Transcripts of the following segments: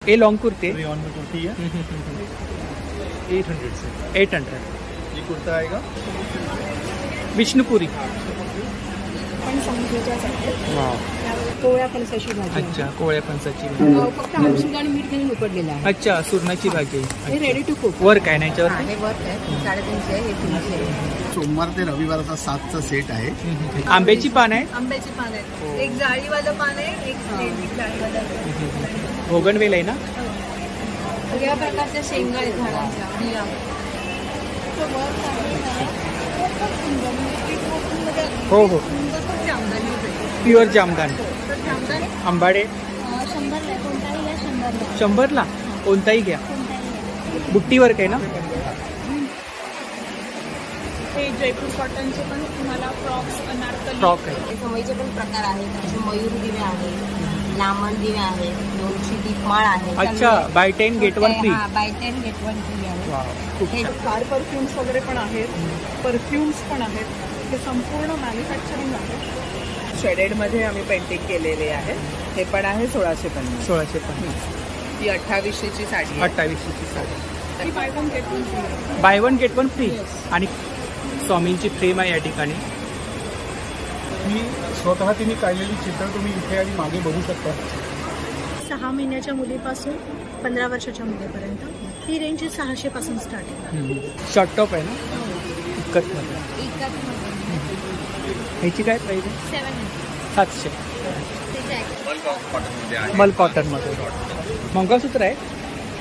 ये लॉन्ग कुर्ती है, रेयॉन में कुर्ती है 800 से। 800। ये कुर्ता आएगा विष्णुपुरी। पण समजूच्यासाठी वाव, कोवळ्या फणसाची भाजी आहे. अच्छा, कोवळ्या फणसाची भाजी. फक्त आमसूल आणि मीठ घालून उकडलेलं आहे. अच्छा, सुरणाची भाजी. हे रेडी टू कुक. वर काय नाही याच्यावर? हे वर्क आहे 350 हे 300. सोमवार ते रविवारचा 7चा सेट आहे। आंब्याची पान आहे, आंब्याची पान आहेत, एक जाळीवालं पान आहे, एक जाळीवालं. भोगनवेल आहे ना? सगळ्या प्रकारच्या शेंगा आहेत झाडांच्या बिया. हो हो, जामदानी प्युअर जामदान. जामदानी आंबाडे 100ला कोणताही या 100ला. 100ला कोणताही घ्या. बुट्टीवर काय ना? हे जयपूर कॉटनचे पण तुम्हाला फ्रॉक्स, अनारकली, फ्रॉक आहे. समईचे पण प्रकार आहेत. असे मयूर दिवे आहेत, लामण दिवे आहेत, 200 दीपमाळ आहे. अच्छा, buy 10 get 1 free. Buy 10 get 1 free आहे. वाव, खूप छान. कार परफ्युम्स वगैरे पण आहेत, परफ्युम्स पण आहेत. हे संपूर्ण मॅन्युफॅक्चरिंग आहे. शेडेडमध्ये आम्ही पेंटिंग केलेले आहे. हे पण आहे 1650. 1650. ती 2800ची साडी आहे. 2800ची साडी. ती buy one get one free आहे. Buy 1 get 1 free. आणि स्वामींची फ्रेम आहे या ठिकाणी. ही स्वतः तिने काढलेली चित्र तुम्ही इथे आणि मागे बघू शकता। 6 महिन्याच्या मुलीपासून 15 वर्षाच्या मुलीपर्यंत ही रेंज 600 पासून स्टार्ट आहे. शॉर्ट टॉप आहे ना? इकतमध्ये. ह्याची काय प्राईस आहे? 700. मल कॉटन मध्ये. मंगळसूत्र आहे.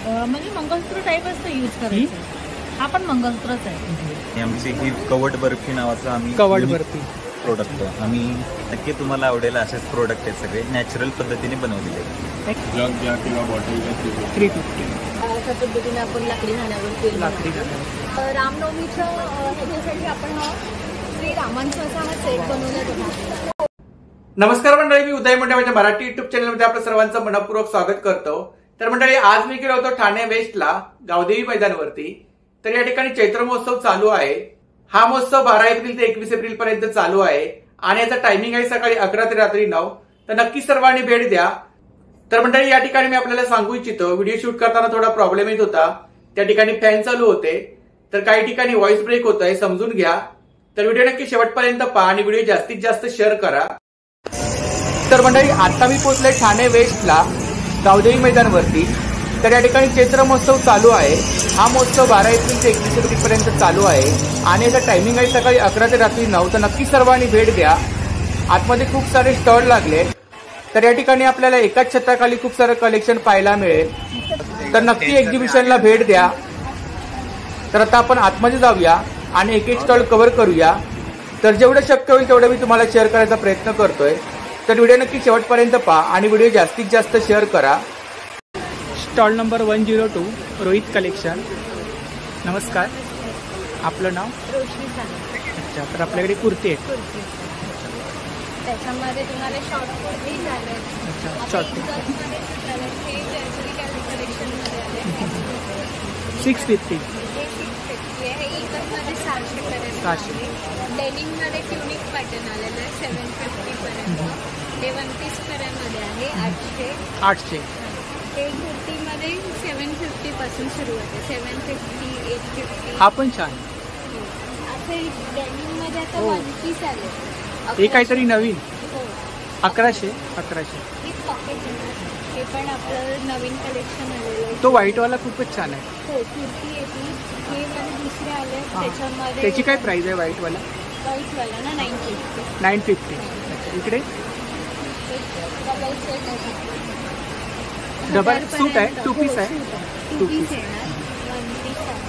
म्हणजे मंगळसूत्र टाईप असतं यूज करायचं. हा पण मंगळसूत्रच आहे. आमची ही कवड बर्फी नावाचं आम्ही कवड बर्फी प्रोडक्ट आम्ही नक्की तुम्हाला आवडेल असेच प्रोडक्ट आहेत, सगळे नॅचरल पद्धतीने बनवलेले आहेत. जग घ्या किंवा बॉटल घ्या 350. अशा पद्धतीने आपण लाकडी घाण्यावर तेल लाकडी बनवतो. रामनवमीच्या ह्याच्यासाठी आपण श्री रामांचा असा हा सेट बनवण्यात होता. नमस्कार मंडळी, मी उदय मुंडे माझ्या मराठी युट्यूब चॅनलमध्ये आपलं सर्वांचं मनपूर्वक स्वागत करतो. तर मंडळी, आज मी गेलो होतो ठाणे वेस्टला गावदेवी मैदानावरती. तर या ठिकाणी चैत्र महोत्सव चालू आहे. हा महोत्सव 12 एप्रिल ते 21 एप्रिल पर्यंत चालू आहे आणि याचा टायमिंग आहे सकाळी 11 ते रात्री 9. तर नक्की सर्वांनी भेट द्या. तर मंडळी, या ठिकाणी मी आपल्याला सांगू इच्छितो, व्हिडिओ शूट करताना थोडा प्रॉब्लेम येत होता. त्या ठिकाणी फॅन चालू होते, तर काही ठिकाणी व्हॉइस ब्रेक होत आहे, समजून घ्या. तर व्हिडिओ नक्की शेवटपर्यंत पहा आणि व्हिडिओ जास्तीत जास्त शेअर करा. तर मंडळी, आता मी पोहोचले ठाणे वेस्टला गावदेवी मैदानावरती. तर या ठिकाणी चैत्र महोत्सव चालू आहे. हा महोत्सव 12 एप्रिल ते 21 एप्रिल पर्यंत चालू आहे आणि याचा टायमिंग आहे सकाळी 11 ते रात्री 9. तर नक्की सर्वांनी भेट द्या. आतमध्ये खूप सारे स्टॉल लागले. तर या ठिकाणी आपल्याला एकाच छताखाली खूप सारं कलेक्शन पाहायला मिळेल. तर नक्की एक्झिबिशनला भेट द्या. तर आता आपण आतमध्ये जाऊया आणि एक एक स्टॉल कव्हर करूया. तर जेवढं शक्य होईल तेवढं मी तुम्हाला शेअर करायचा प्रयत्न करतोय. तर व्हिडिओ नक्की शेवटपर्यंत पहा आणि व्हिडिओ जास्तीत जास्त शेअर करा. Stall number 102 Rohit collection. नमस्कार, आपलं नाव? रोशनी चालेल. अच्छा, तर आपल्याकडे कुर्ती आहे. त्याच्यामध्ये तुम्हाला शॉर्ट कुर्ती झाले. अच्छा, शॉर्ट 650. डेनिममध्ये ट्युनिक पॅटर्न आलेलं आहे 750 पर्यंत. ते 1 पीस पर्यंतमध्ये आहे 800. हे कुर्तीमध्ये 750 पासून सुरू होते. 750, 850. हा पण छान. असे डेनिममध्ये आता 1 पीस आले. हे काहीतरी नवीन. हो, 1100. ही पॉकेट हे पण आपलं नवीन कलेक्शन आलेलं आहे. तो व्हाईटवाला खूपच छान आहे. हो, कुर्ती येते. हे मला दुसरे आले त्याच्यामध्ये. त्याची काय प्राइस आहे व्हाईटवाला? व्हाईटवाला ना 950. 950. इकडे डबल सेट आहे. डबल सूट आहे, 2 पीस आहे. 2 पीस येणार. 1 पीस आहे.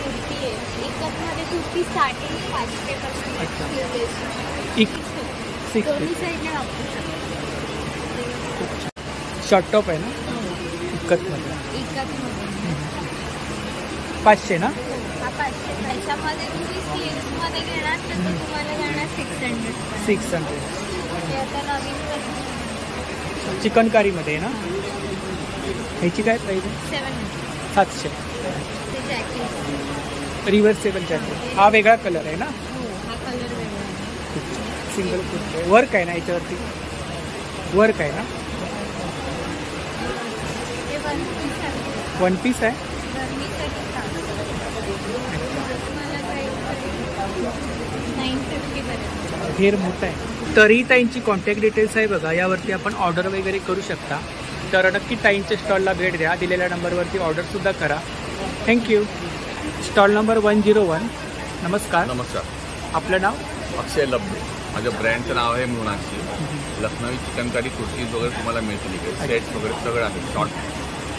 कुर्ती आहे. एकमध्ये 2 पीस स्टार्टिंग 500 पासून. दोन्ही साईडने वापरू शकतो. शॉर्ट टॉप आहे ना? इकतमध्ये 500 ना? हा 500. त्याच्यामध्ये तुम्ही स्लीव्समध्ये घेणार तर तो तुम्हाला जाणार 600. 600. ते आता नवीन चिकनकारीमध्ये आहे ना? ह्याची काय प्राईस आहे? 700. 700. ते जॅकेट रिव्हर्सेबल जॅकेट. हा वेगळा कलर आहे ना? हो, हा कलर वेगळा आहे. सिंगल कुर्ती. वर्क आहे ना याच्यावरती? वर्क आहे ना? वन पीस आहे. 1 पीस आहे. गरमीसाठी मला काही 950 पर्यंत. घेर मोठा आहे. तरी ताईंची कॉन्टॅक्ट डिटेल्स आहे बघा, यावरती आपण ऑर्डर वगैरे करू शकता. तर नक्की ताईंच्या स्टॉलला भेट द्या. दिलेल्या नंबरवरती ऑर्डरसुद्धा करा. थँक्यू. Stall number 101. नमस्कार. नमस्कार. आपलं नाव? अक्षय लब्बे. माझ्या ब्रँडचं नाव आहे मोनाक्षी. लखनवी चिकनकारी कुर्तीज वगैरे तुम्हाला मिळतील इथे. सेट्स वगैरे सगळं आहे. शॉर्ट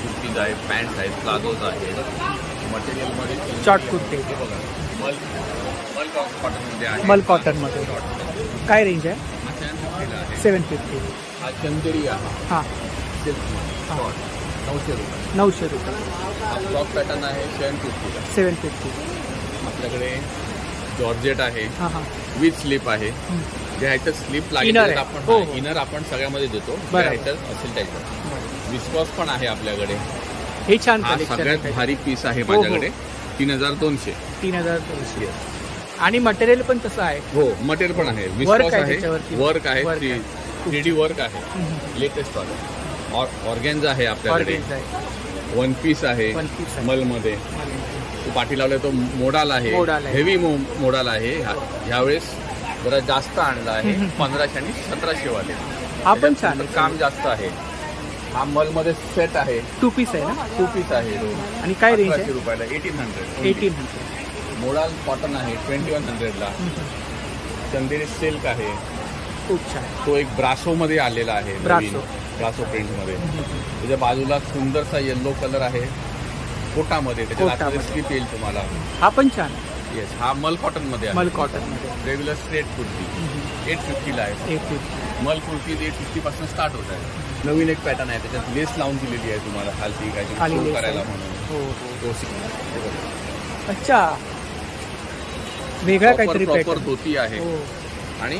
कुर्तीज आहे, पॅन्ट्स आहेत, प्लाझोज आहेत. मटेरियलमध्ये शॉर्ट कुर्ती बघा, मल कॉटनमध्ये आहे. मल कॉटनमध्ये. काय रेंज आहे? हा 750 आहे. 750. हा चंदेरी आहे. हां, सिल्क शॉर्ट 900 रुपये. 900 रुपये. हा फ्रॉक पॅटर्न आहे 750. 750. आपल्याकडे जॉर्जेट आहे हां हां. विथ स्लीप आहे. ज्या ह्याच्यात स्लीप Inner लागेल आहे. आपण हो, हो. इनर आपण सगळ्यामध्ये देतो. बरं. ज्या ह्याच्यात असेल त्याच्यात विस्कॉस पण आहे आपल्याकडे. हे छान हा कलेक्शन सगळ्यात आहे. भारी पीस आहे हो, हो. माझ्याकडे. 3200. 3200. आणि मटेरियल पण तसं आहे. हो, मटेरियल पण आहे. Work विस्कॉस आहे आहे, त्याच्यावरती. वर्क आहे, Work आहे. 3D वर्क आहे. लेटेस्ट वाला ऑर्गेन्झ आहे आपल्याकडे. Organza आहे. 1 पीस आहे. 1 piece आहे. मलमध्ये तो पाठी लावलाय तो मोडाल आहे. मोडाल आहे. हेवी मोडाल आहे. ह्यावेळेस जरा जास्त आणला आहे. 1500 आणि 1700 वाले. हा पण छान आहे. काम जास्त आहे. हा मलमध्ये सेट आहे. 2 पीस आहे ना? 2 पीस आहे. आणि काय रेंज 1100 आहे? रुपयाला 1800. 1800. मोडाल कॉटन आहे 2100 ला. चंदेरी सिल्क आहे. खूप छान. तो एक ब्रासो मध्ये आलेला आहे. ब्रासो. ब्रासो प्रिंट मध्ये. त्याच्या बाजूला सुंदरसा येल्लो कलर आहे कोटामध्ये. त्याच्या कोटामध्ये. स्लीप येईल तुम्हाला. हा पण छान आहे. येस, हा मल कॉटन मध्ये आहे. मल कॉटन मध्ये. रेग्युलर स्ट्रेट कुर्ती 850 ला आहे. 850. मल कुर्ती 850 पासून स्टार्ट होत आहे. नवीन एक पॅटर्न आहे, त्याच्यात लेस लावून दिलेली आहे तुम्हाला खालती खाली काय लेस करायला आहे. म्हणून. हो हो. तो हे बघा. अच्छा, वेगळा काहीतरी प्रॉपर पॅटर्न. धोती आहे. हो. आणि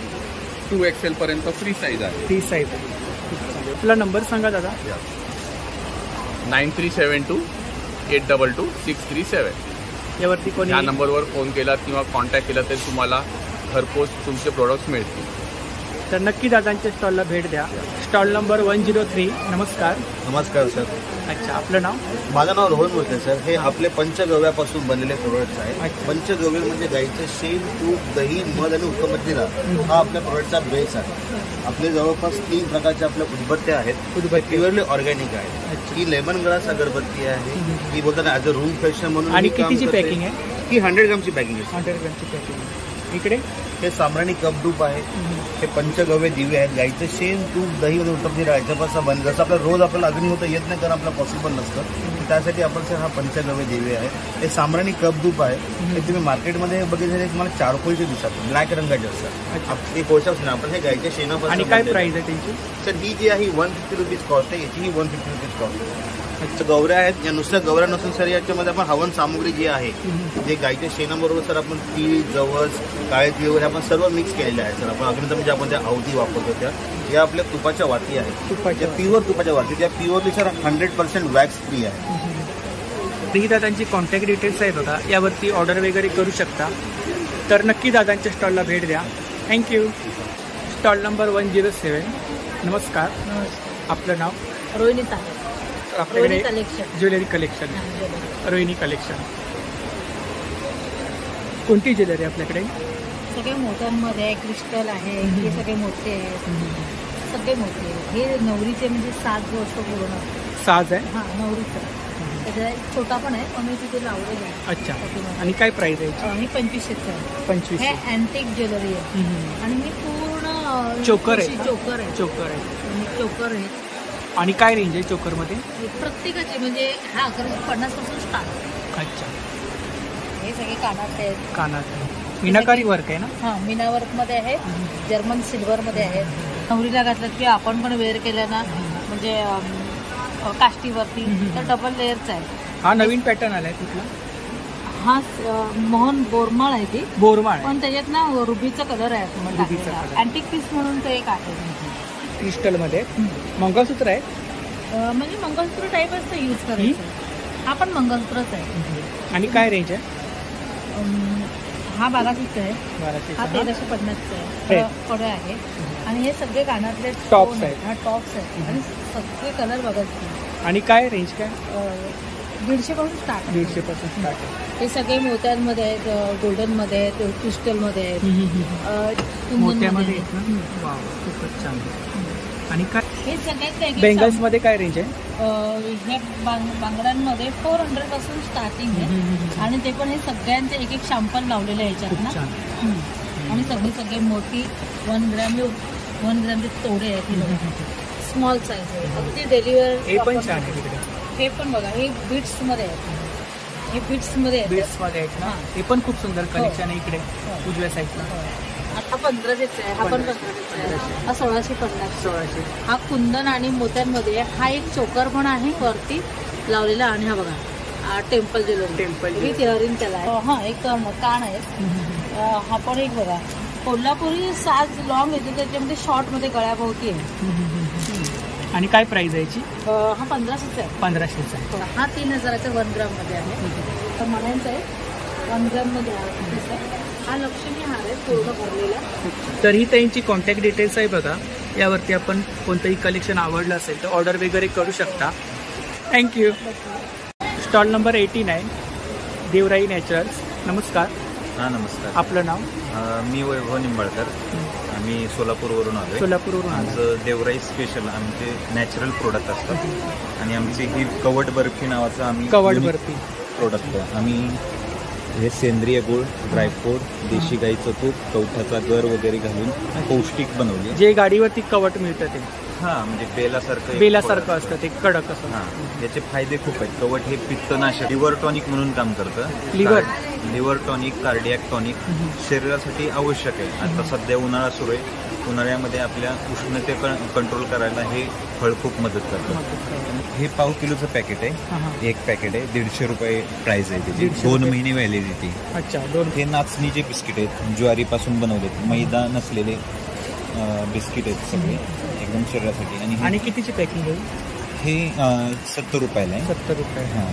2XL पर्यंत फ्री साईज आहे. Free size. आपला नंबर सांगा दादा. 9372 822 637. यावरती कोणी या नंबरवर फोन केला किंवा कॉन्टॅक्ट केला तरी तुम्हाला घरपोच तुमचे प्रोडक्ट्स मिळतील. तर नक्की दादांच्या स्टॉलला भेट द्या. Stall number 103. नमस्कार. नमस्कार सर. अच्छा, आपलं नाव? माझं नाव रोहन मोठे सर. हे आपले पंचगव्यापासून बनलेले प्रोडक्ट्स आहेत. अच्छा. पंचगव्य म्हणजे गाईचं शेण, तूप, दही, मध आणि उत्तम मदिरा हा आपल्या प्रोडक्टचा बेस आहे. आपले जवळपास 3 प्रकारचे आपल्या उदबत्त्या आहेत. उदबत्ती. प्युअरली ऑर्गॅनिक आहे. ही लेमन ग्रास अगरबत्ती आहे. ही बोलतात ॲज अ रूम फ्रेशनर म्हणून. आणि ही काम कितीची करते. पॅकिंग आहे? ही 100 ग्रामची पॅकिंग आहे. 100 ग्रॅमची पॅकिंग. इकडे हे साम्राणी कपडूप आहे. हे पंचगव्य दिवे आहेत. गाईचं शेण, तूप, दही आणि उत्तम मदिरा याच्यापासून बन. जसं आपलं रोज आपल्याला अग्नी होतं येत नाही कारण आपलं पॉसिबल नसतं. त्यासाठी आपण सर हा पंचगव्य दिवे आहे. हे साम्राणी कपधूप आहे. हे तुम्ही मार्केटमध्ये बघितले तुम्हाला चारकोलचे दिसतात, ब्लॅक रंगाचे असतात. ते कोळशाच नाही, आपण हे गाईच्या शेणापासून. आणि काय प्राइस आहे त्यांची? सर ही जी आहे 150 रुपीज कॉस्ट आहे. याची ही 150 रुपीज कॉस्ट आहे. गौऱ्या आहेत. या नुसत्या गौऱ्या नसून सर याच्यामध्ये आपण हवन सामुग्री जी आहे जे गाईच्या शेणाबरोबर सर आपण तीळ, जवस, काळे तीळ वगैरे आपण सर्व मिक्स केलेले आहे सर. आपण अग्नित म्हणजे आपण त्या अवधी वापरतो त्या या आपल्या तुपाच्या वाती आहेत. या प्युअर तुपाच्या वाती. त्या प्युअरली सर 100% वॅक्स फ्री आहे. ही दादांची कॉन्टॅक्ट डिटेल्स आहे बघा, यावरती ऑर्डर वगैरे करू शकता. तर नक्की दादांच्या स्टॉलला भेट द्या. थँक्यू. Stall number 107. नमस्कार. आपलं नाव? रोहिणीता. आपल्याकडे collection. Jewellery collection. Rohini collection. कोणती ज्वेलरी आपल्याकडे? सगळे मोठ्यांमध्ये आहे. क्रिस्टल आहे. हे सगळे मोठे आहेत. सगळे मोठे आहेत. हे नवरीचे म्हणजे 7 वर्ष पूर्ण. साज आहे? हां, नवरीचं. त्याचा एक छोटा पण आहे पण मी तिथे लावलेला आहे. अच्छा. आणि काय प्राइस आहे? हे 2500 आहे. 25. हे अँटिक ज्वेलरी आहे. आणि ही पूर्ण चोकर आहे. चोकर आहे. चोकर आहे. चोकर आहे. आणि काय रेंज आहे चोकरमध्ये? प्रत्येकाचे म्हणजे हा 50 पासून स्टार्ट. अच्छा. हे सगळे कानात आहेत. कानात मीनाकारी वर्क आहे ना? हां, मीना वर्कमध्ये आहे. जर्मन सिल्वरमध्ये आहे. नवरीला घातलं की आपण पण वेअर केलं ना म्हणजे काष्टीवरती तर डबल लेअरचा आहे. हा नवीन पॅटर्न आलाय कुठला? हा मोहन बोरमाळ आहे ती. बोरमाळ पण त्याच्यात ना रुबीचा कलर आहे. रुबीचा कलर. अँटिक पीस म्हणून तो एक आहे. क्रिस्टलमध्ये मंगळसूत्र आहे. म्हणजे मंगळसूत्र टाईपच ते यूज करायचं. हा पण मंगळसूत्रच आहे. आणि काय रेंज आहे? हा 1200 आहे. 1200. हा 1350 आहे. कडे आहे. आणि हे सगळे कानातले टॉप्स आहेत. हा टॉप्स आहेत. आणि सगळे कलर बघत आणि काय रेंज काय? 150 पासून स्टार्ट आहे. 150 पासून स्टार्ट आहे. हे सगळे मोत्यांमध्ये आहेत, गोल्डनमध्ये आहेत, क्रिस्टलमध्ये आहेत, कुंदनमध्ये मोत्यामध्ये आहेत. आहेत ना? वाव, खूपच छान. आणि काय हे सगळ्यात बेंगल्स मध्ये काय रेंज आहे? ह्या बांगड्यांमध्ये 400 पासून स्टार्टिंग आहे. आणि ते पण हे सगळ्यांचे एक एक शॅम्पल लावलेले आहे ह्याच्यात खूप ना. छान. आणि सगळी मोठी 1 ग्रॅमचे तोडे आहेत. स्मॉल साईज आहे, अगदी डेलिव्हर. हे पण छान आहे तिकडे. हे पण बघा, हे बीट्स मध्ये आहेत. हे बीट्स मध्ये आहेत. बीट्स मध्ये आहेत ना? हे पण खूप सुंदर कलेक्शन आहे इकडे उजव्या साईडला. हा 1500 आहे, हा पण 1500 आहे, हा 1650. 1600. हा कुंदन आणि मोत्यांमध्ये. हा एक चोकर पण आहे वरती लावलेला. आणि हा बघा temple jewellery, temple with earring त्याला आहे. हा एक कान आहे. हा पण एक बघा कोल्हापुरी साज लॉंग येतो, त्याच्यामध्ये शॉर्ट मध्ये गळ्याभोवती आहे. आणि काय प्राइस आहे याची? हा 1500 आहे. 1500 आहे. हा 3000चा 1 ग्राम मध्ये आहे. तर मण्यांचा आहे 1 ग्राम मध्ये आहे. हा लक्ष्मी हार आहे पूर्ण भरलेला. तर ही त्यांची कॉन्टॅक्ट डिटेल्स आहे बघा. यावरती आपण कोणतंही कलेक्शन आवडलं असेल तर ऑर्डर वगैरे करू शकता. थँक्यू. स्टॉल नंबर 89 देवराई नॅचरल्स. नमस्कार. हां नमस्कार. आपलं नाव? मी वैभव निंबाळकर. आम्ही सोलापूरवरून आलो. सोलापूरवरून आलो. आमचं देवराई स्पेशल आमचे नॅचरल प्रोडक्ट असतात. आणि आमची ही कवट बर्फी नावाचं आम्ही कवट बर्फी प्रोडक्ट आहे. आम्ही हे सेंद्रिय गूळ, ड्रायफ्रूट, देशी गाईचं तूप, कवठाचा गर वगैरे घालून पौष्टिक बनवली. जे गाडीवरती कवट मिळतं ते. हां म्हणजे बेलासारखं असतं ते, कडक असतं. हां याचे फायदे खूप आहेत. कवट हे पित्तनाशक, लिव्हर टॉनिक म्हणून काम करतं. लिव्हर टॉनिक, कार्डियाक टॉनिक शरीरासाठी आवश्यक आहे. आता सध्या उन्हाळा सुरू आहे. उन्हाळ्यामध्ये आपल्या उष्णते कंट्रोल करायला हे फळ खूप मदत करतं. हे पाव किलोचं पॅकेट आहे. एक पॅकेट आहे 150 रुपये प्राइस आहे त्याची. 2 महिने व्हॅलिडिटी. अच्छा. हे नाचणीचे बिस्किट आहेत, ज्वारीपासून बनवलेत, मैदा नसलेले बिस्किट आहेत सगळे, एकदम शरीरासाठी. आणि कितीची पॅकिंग आहे? हे 70 रुपयाला आहे. 70 रुपये. हां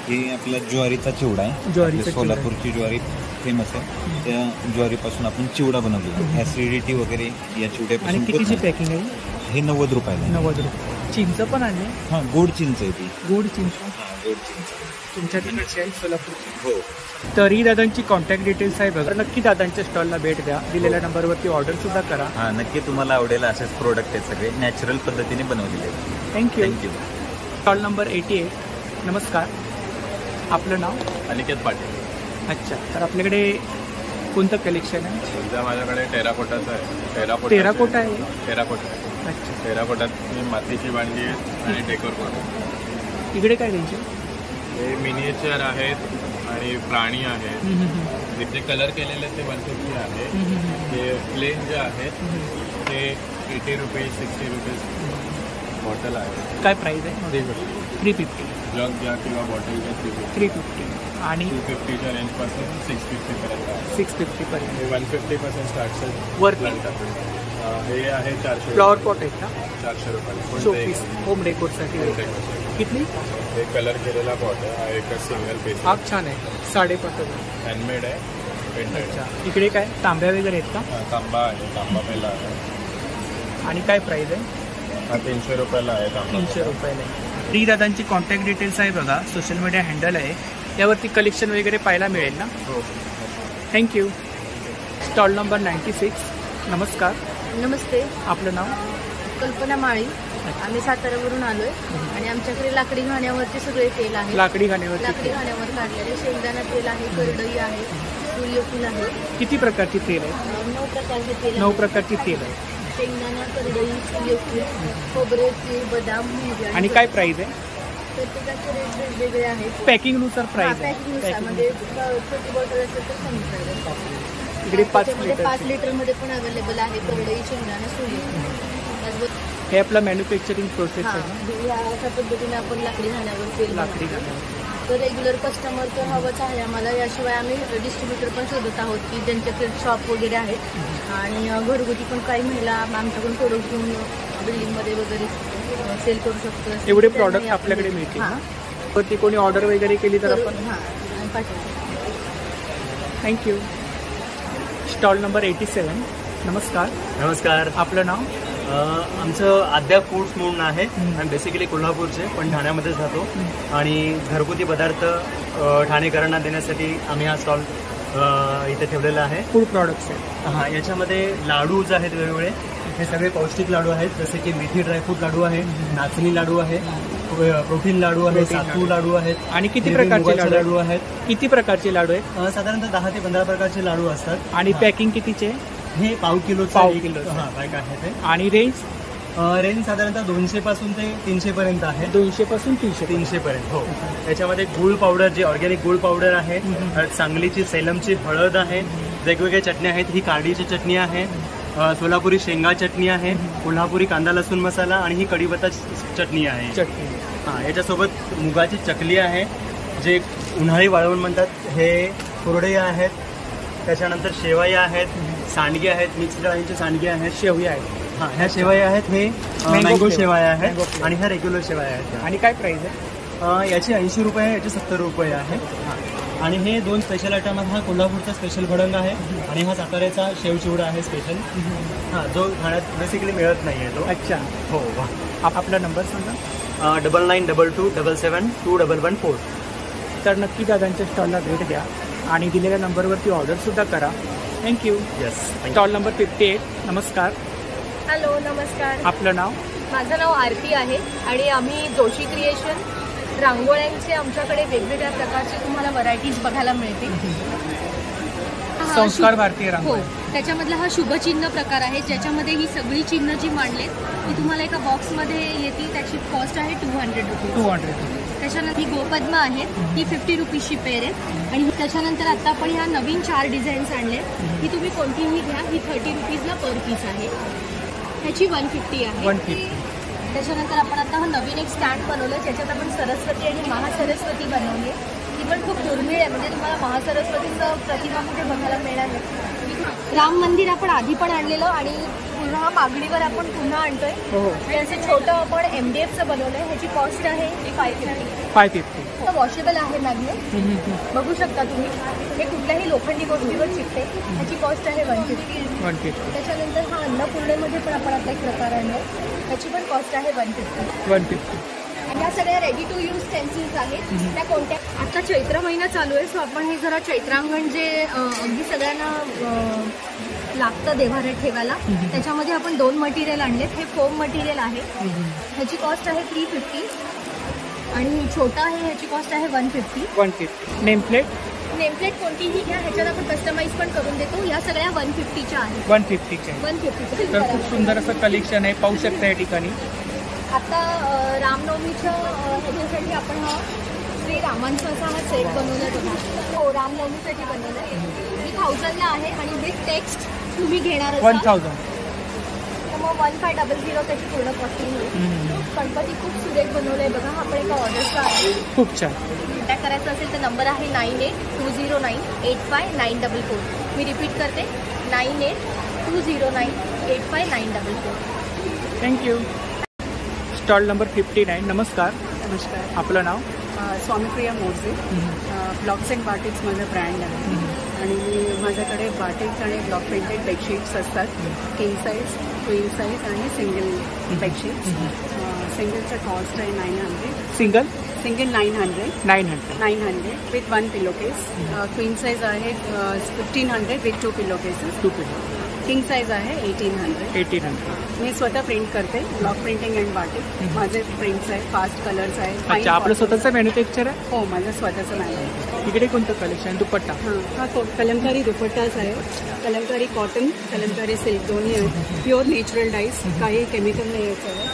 हे आपला ज्वारीचा चिवडा आहे. ज्वारीचा सोलापूरची ज्वारी फेमस आहे. त्या ज्वारीपासून आपण चिवडा बनवलेला. ऍसिडिटी वगैरे या चिवड्यापासून. आणि कितीची पॅकिंग आहे? हे 90 रुपयाला आहे. 90 रुपये. चिंच पण आणले? हां गोड चिंच आहे ती. गोड चिंच. हां गोड चिंच तुमच्या तिकडची आहे सोलापूरची? हो. तरी दादांची कॉन्टॅक्ट डिटेल्स आहे बघा. नक्की दादांच्या स्टॉलला भेट द्या. दिलेल्या नंबरवरती ऑर्डर सुद्धा करा. हां नक्की तुम्हाला आवडेल. असेच प्रोडक्ट आहेत सगळे नॅचरल पद्धतीने बनवलेले आहेत. थँक्यू. Stall number 88. नमस्कार. आपलं नाव? अनिकेत पाटील. अच्छा. तर आपल्याकडे कोणतं कलेक्शन आहे? सध्या माझ्याकडे टेराकोटाचं आहे. टेराकोटा आहे? टेराकोटा. अच्छा. टेराकोटात मातीची भांडी आहेत आणि डेकोर पण. इकडे काय त्यांचे? हे मिनिएचर आहेत आणि प्राणी आहेत. जे कलर केलेले ते 150 आहे. हे प्लेन जे आहेत ते 80 रुपीज 60 रुपीज बॉटल आहे. काय प्राइस आहे? 350. जग घ्या किंवा बॉटल घ्या 350. आणि 250च्या रेंजपासून 650 पर्यंत आहे. 650 पर्यंत. हे 150% स्टार्ट वरती हे आहे 400. फ्लॉवर पॉट आहेत का? 400 रुपये. शोपीस होम डेकोरसाठी. किती? हे कलर केलेला पॉट आहे. हा एकच सिंगल पीस. हा छान आहे. 5.5. हँडमेड आहे. पेंटेड. अच्छा. इकडे काय तांब्या वगैरे आहेत का? तांबा आहे. तांबा पहिला आहे. आणि काय प्राइस आहे? हा 300 रुपयाला आहे. तांबा 300 रुपयाला. श्री दादांची कॉन्टॅक्ट डिटेल्स आहे बघा. सोशल मीडिया हँडल आहे. यावरती कलेक्शन वगैरे पाहायला मिळेल ना? हो. थँक्यू. Stall number 96. नमस्कार. नमस्ते. आपलं नाव? कल्पना माळी. आम्ही साताऱ्यावरून आलोय आणि आमच्याकडे लाकडी घाण्यावरचे सगळे तेल आहे. लाकडी घाण्यावर काढलेले शेंगदाणा तेल आहे, करडई आहे, सूर्यफूल आहे. किती प्रकारची तेल आहे? 9 प्रकारचे तेल. 9 प्रकारची तेल आहे. शेंगदाणा, करडई, सूर्यफूल, खोबरे, तीळ, बदाम. आणि काय प्राइस आहे? प्रत्येकाचे रेट वेगवेगळे आहेत. पॅकिंगनुसार प्राइस आहे. पॅकिंगनुसार म्हणजे छोटी बॉटल असेल तर कमी प्राइस आहे. इकडे 5 लिटर मध्ये पण अवेलेबल आहे. करडई, शेंगदाणा, सूर्यफूल. हे आपलं मॅन्युफॅक्चरिंग प्रोसेस आहे. अशा पद्धतीने आपण लाकडी घाण्यावर तेल. लाकडी घाण्यावर. तर रेग्युलर कस्टमर तर हवंच आहे आम्हाला. याशिवाय आम्ही डिस्ट्रीब्युटर पण शोधत आहोत की ज्यांच्याकडे शॉप वगैरे आहेत आणि घरगुती पण काही महिला आमच्याकडून प्रोडक्ट घेऊन बिल्डिंगमध्ये वगैरे सेल करू शकतो. एवढे प्रॉडक्ट आपल्याकडे मिळतील. तर ती कोणी ऑर्डर वगैरे केली तर आपण पाठवू. थँक्यू. Stall number 87. नमस्कार. नमस्कार. आपलं नाव? आमचं आद्या फूड्स म्हणून आहे. आम्ही बेसिकली कोल्हापूरचे पण ठाण्यामध्येच राहतो आणि घरगुती पदार्थ ठाणेकरांना देण्यासाठी आम्ही हा स्टॉल इथे ठेवलेला आहे. फूड प्रॉडक्ट्स आहेत. हां, याच्यामध्ये लाडूज आहेत वेगवेगळे. हे सगळे पौष्टिक लाडू आहेत, जसे की मेथी ड्रायफ्रूट लाडू आहे, नाचणी लाडू आहे, प्रोटीन लाडू आहे, सातू लाडू आहेत. आणि किती प्रकारचे लाडू आहेत? किती प्रकारचे लाडू आहेत? साधारणतः 10 ते 15 प्रकारचे लाडू असतात. आणि पॅकिंग कितीचे? हे पाव किलो हां बॅग आहे ते. आणि रेंज साधारणतः 200 पासून ते 300 पर्यंत आहे. 200 पासून 300 पर्यंत. हो. त्याच्यामध्ये गुळ पावडर, जे ऑर्गॅनिक गुळ पावडर आहे, सांगलीची सेलमची हळद आहे, वेगवेगळ्या चटण्या आहेत. ही काढीची चटणी आहे, सोलापुरी शेंगा चटणी आहे, कोल्हापुरी कांदा लसूण मसाला आणि ही कढीपत्ता चटणी आहे. हां, याच्यासोबत मुगाची चकली आहे, जे उन्हाळी वाळवण म्हणतात. हे कुरडे आहेत, त्याच्यानंतर शेवया आहेत, सांडगे आहेत, मिक्स डाळींचे सांडगे आहेत, शेवया आहेत. हां, ह्या शेवया आहेत. हे मँगो शेवया आहेत आणि ह्या रेग्युलर शेवया आहेत. आणि काय प्राइस आहे? याची 80 रुपये आहे, याची 70 रुपये आहे. आणि हे 2 स्पेशल आयटम आहेत. हा कोल्हापूरचा स्पेशल भडंग आहे आणि हा साताऱ्याचा शेव चिवडा आहे स्पेशल. हां, जो ठाण्यात बेसिकली मिळत नाही आहे तो. अच्छा. हो. आपला नंबर सांगा. 9922272114. तर नक्की दादांच्या स्टॉलला भेट द्या आणि दिलेल्या नंबरवरती ऑर्डरसुद्धा करा. थँक्यू. येस. Stall number 58. नमस्कार. हॅलो, नमस्कार. आपलं नाव? माझं नाव आरती आहे आणि आम्ही जोशी क्रिएशन रांगोळ्यांचे आमच्याकडे वेगवेगळ्या प्रकारचे तुम्हाला व्हरायटीज बघायला मिळतील. संस्कार भारतीय रांगोळी. त्याच्यामधला हा शुभचिन्ह प्रकार आहे, ज्याच्यामध्ये ही सगळी चिन्ह जी मांडलेत ती तुम्हाला एका बॉक्समध्ये येतील. त्याची कॉस्ट आहे 200 रुपीज. 200. त्याच्यानंतर ही गोपद्मा आहे, ती 50 रुपीजची पेर आहे. आणि त्याच्यानंतर आता आपण ह्या नवीन 4 डिझाईन्स आणले, ही तुम्ही कोणतीही घ्या. ही 30 रुपीजला पर पीस आहे. ह्याची 150 आहे. 150. त्याच्यानंतर आपण आता हा नवीन एक स्टँड बनवलं, ज्याच्यात आपण सरस्वती आणि महासरस्वती बनवली आहे. ती पण खूप दुर्मिळ आहे, म्हणजे तुम्हाला महासरस्वतीचं प्रतिमा कुठे बघायला मिळणार नाही. राम मंदिर आपण आधी पण आणलेलं आणि पुन्हा मागणीवर आपण पुन्हा आणतोय. आणि असं छोटं आपण MDFचं बनवलंय. ह्याची कॉस्ट आहे 550. वॉशेबल आहे मॅग्नेट, बघू शकता तुम्ही. हे कुठल्याही लोखंडी गोष्टीवर चिकते. ह्याची कॉस्ट आहे 150. त्याच्यानंतर हा अन्नपूर्णेमध्ये पण आपण आता एक प्रकार आणलाय, ह्याची पण कॉस्ट आहे 150. ह्या सगळ्या रेडी टू यूज स्टेन्सिल्स आहेत. त्या कोणत्या? आता चैत्र महिना चालू आहे, सो आपण हे जरा चैत्रांगण जे अगदी सगळ्यांना लागतं देव्हाऱ्यात ठेवायला, त्याच्यामध्ये आपण 2 मटेरियल आणलेत. हे फोम मटेरियल आहे, ह्याची कॉस्ट आहे 350. आणि छोटा आहे, ह्याची कॉस्ट आहे 150. नेमप्लेट कोणतीही घ्या, ह्याच्यात आपण कस्टमाइज पण करून देतो. या सगळ्या 150च्या आहेत. 150. तर खूप सुंदर असं कलेक्शन आहे, पाहू शकता या ठिकाणी. आता रामनवमीच्या ह्याच्यासाठी आपण हा श्री रामांचा असा हा सेट बनवला बघा. हो, रामनवमीसाठी बनवला आहे. ही 1000ला आहे आणि विथ टेक्स्ट तुम्ही घेणार असाल 1000. तर मग 1500 त्याची पूर्ण कॉस्टिंग होईल. गणपती खूप सुरेख बनवलंय बघा. हा आपण एका ऑर्डरचा आहे. खूप छान. कॉन्टॅक्ट करायचा असेल तर नंबर आहे 9820985944. मी रिपीट करते, 9820985944. थँक्यू. Stall number 59. नमस्कार. नमस्कार. आपलं नाव? स्वामीप्रिया मोर्जे. ब्लॉक्स अँड बाटिक्स माझं ब्रँड आहे आणि माझ्याकडे बाटिक्स आणि ब्लॉक प्रिंटेड बेडशीट्स असतात. किंग साईज, क्वीन साईज आणि सिंगल बेडशीट्स. सिंगलचा कॉस्ट आहे 900. Single 900 with 1 pillow case. Queen size आहे 1500 with 2 pillow cases. King size आहे 1800. मी स्वतः प्रिंट करते, ब्लॉक प्रिंटिंग अँड बाटिक. माझे प्रिंट्स आहेत, फास्ट कलर्स आहेत. अच्छा, आपलं स्वतःचं मॅन्युफॅक्चर आहे? हो, माझं स्वतःचं मॅन्युफॅक्चर. इकडे कोणतं कलेक्शन? दुपट्टा? हा कलमकारी दुपट्टाच आहे. कलमकारी कॉटन, कलमकारी सिल्क दोन्ही आहे. प्युअर नॅचरल डाईज, काही केमिकल नाही याच्यावर.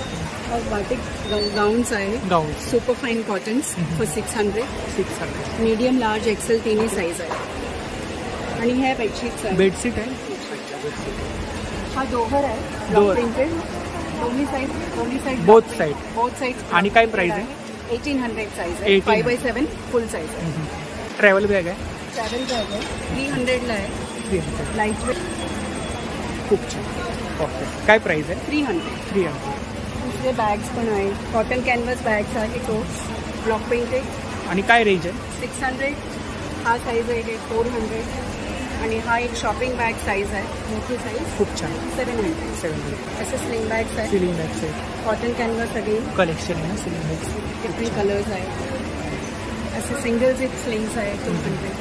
बाटिक गाऊन्स आहे. Super fine cottons for 600. Medium, large, XL तिन्ही साईज आहे. आणि ह्या बेडशीट्स आहे. बेडशीट आहे. हा डोव्हर आहे, ब्लॉक प्रिंटेड. दोन्ही साईड बोथ साईड. आणि काय प्राइस आहे? 1800 साईज आहे. 5x7 फुल साईज आहे. ट्रॅव्हल बॅग आहे. ट्रॅव्हल बॅग आहे, 300ला आहे. Light weight. खूप छान. काय प्राइस आहे? 300. दुसरे बॅग्स पण आहे. कॉटन कॅनव्हास बॅग्स आहे, टोट्स, ब्लॉक प्रिंटेड. आणि काय रेंज आहे? 600. हा साईज आहे 400. आणि हा एक शॉपिंग बॅग साईज आहे, मोठी साईज, खूप छान. 700. 700. असे स्लिंग बॅग्स आहे, सिलिंग बॅग्स आहे, कॉटन कॅनव्हास अगेन कलेक्शन आहे ना सिलिंग बॅग्स. डिफरंट कलर्स आहे. असे सिंगल झिप स्लिंग्स आहे 200.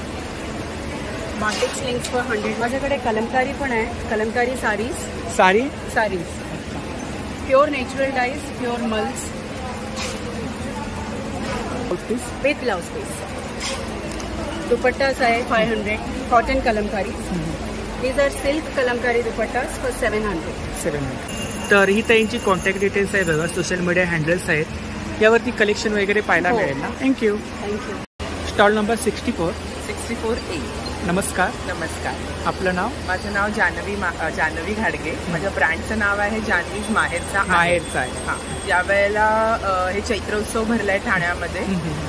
Batik slings for 100. माझ्याकडे कलमकारी पण आहे, kalamkari saris. Pure natural dyes, pure mulls with blouse piece. Dupattas आहे 500. Cotton kalamkari. These are silk kalamkari dupattas for 700. तर ही ताईंची कॉन्टॅक्ट डिटेल्स आहे बघा, सोशल मीडिया हँडल्स आहेत, यावरती कलेक्शन वगैरे पाहायला मिळेल ना. थँक्यू. Stall number 64A. नमस्कार. आपलं नाव? माझं नाव जानवी घाडगे. माझ्या ब्रँडचं नाव आहे जानवी माहेरचा आहे. हां, यावेळेला हे चैत्र उत्सव भरलाय ठाण्यामध्ये.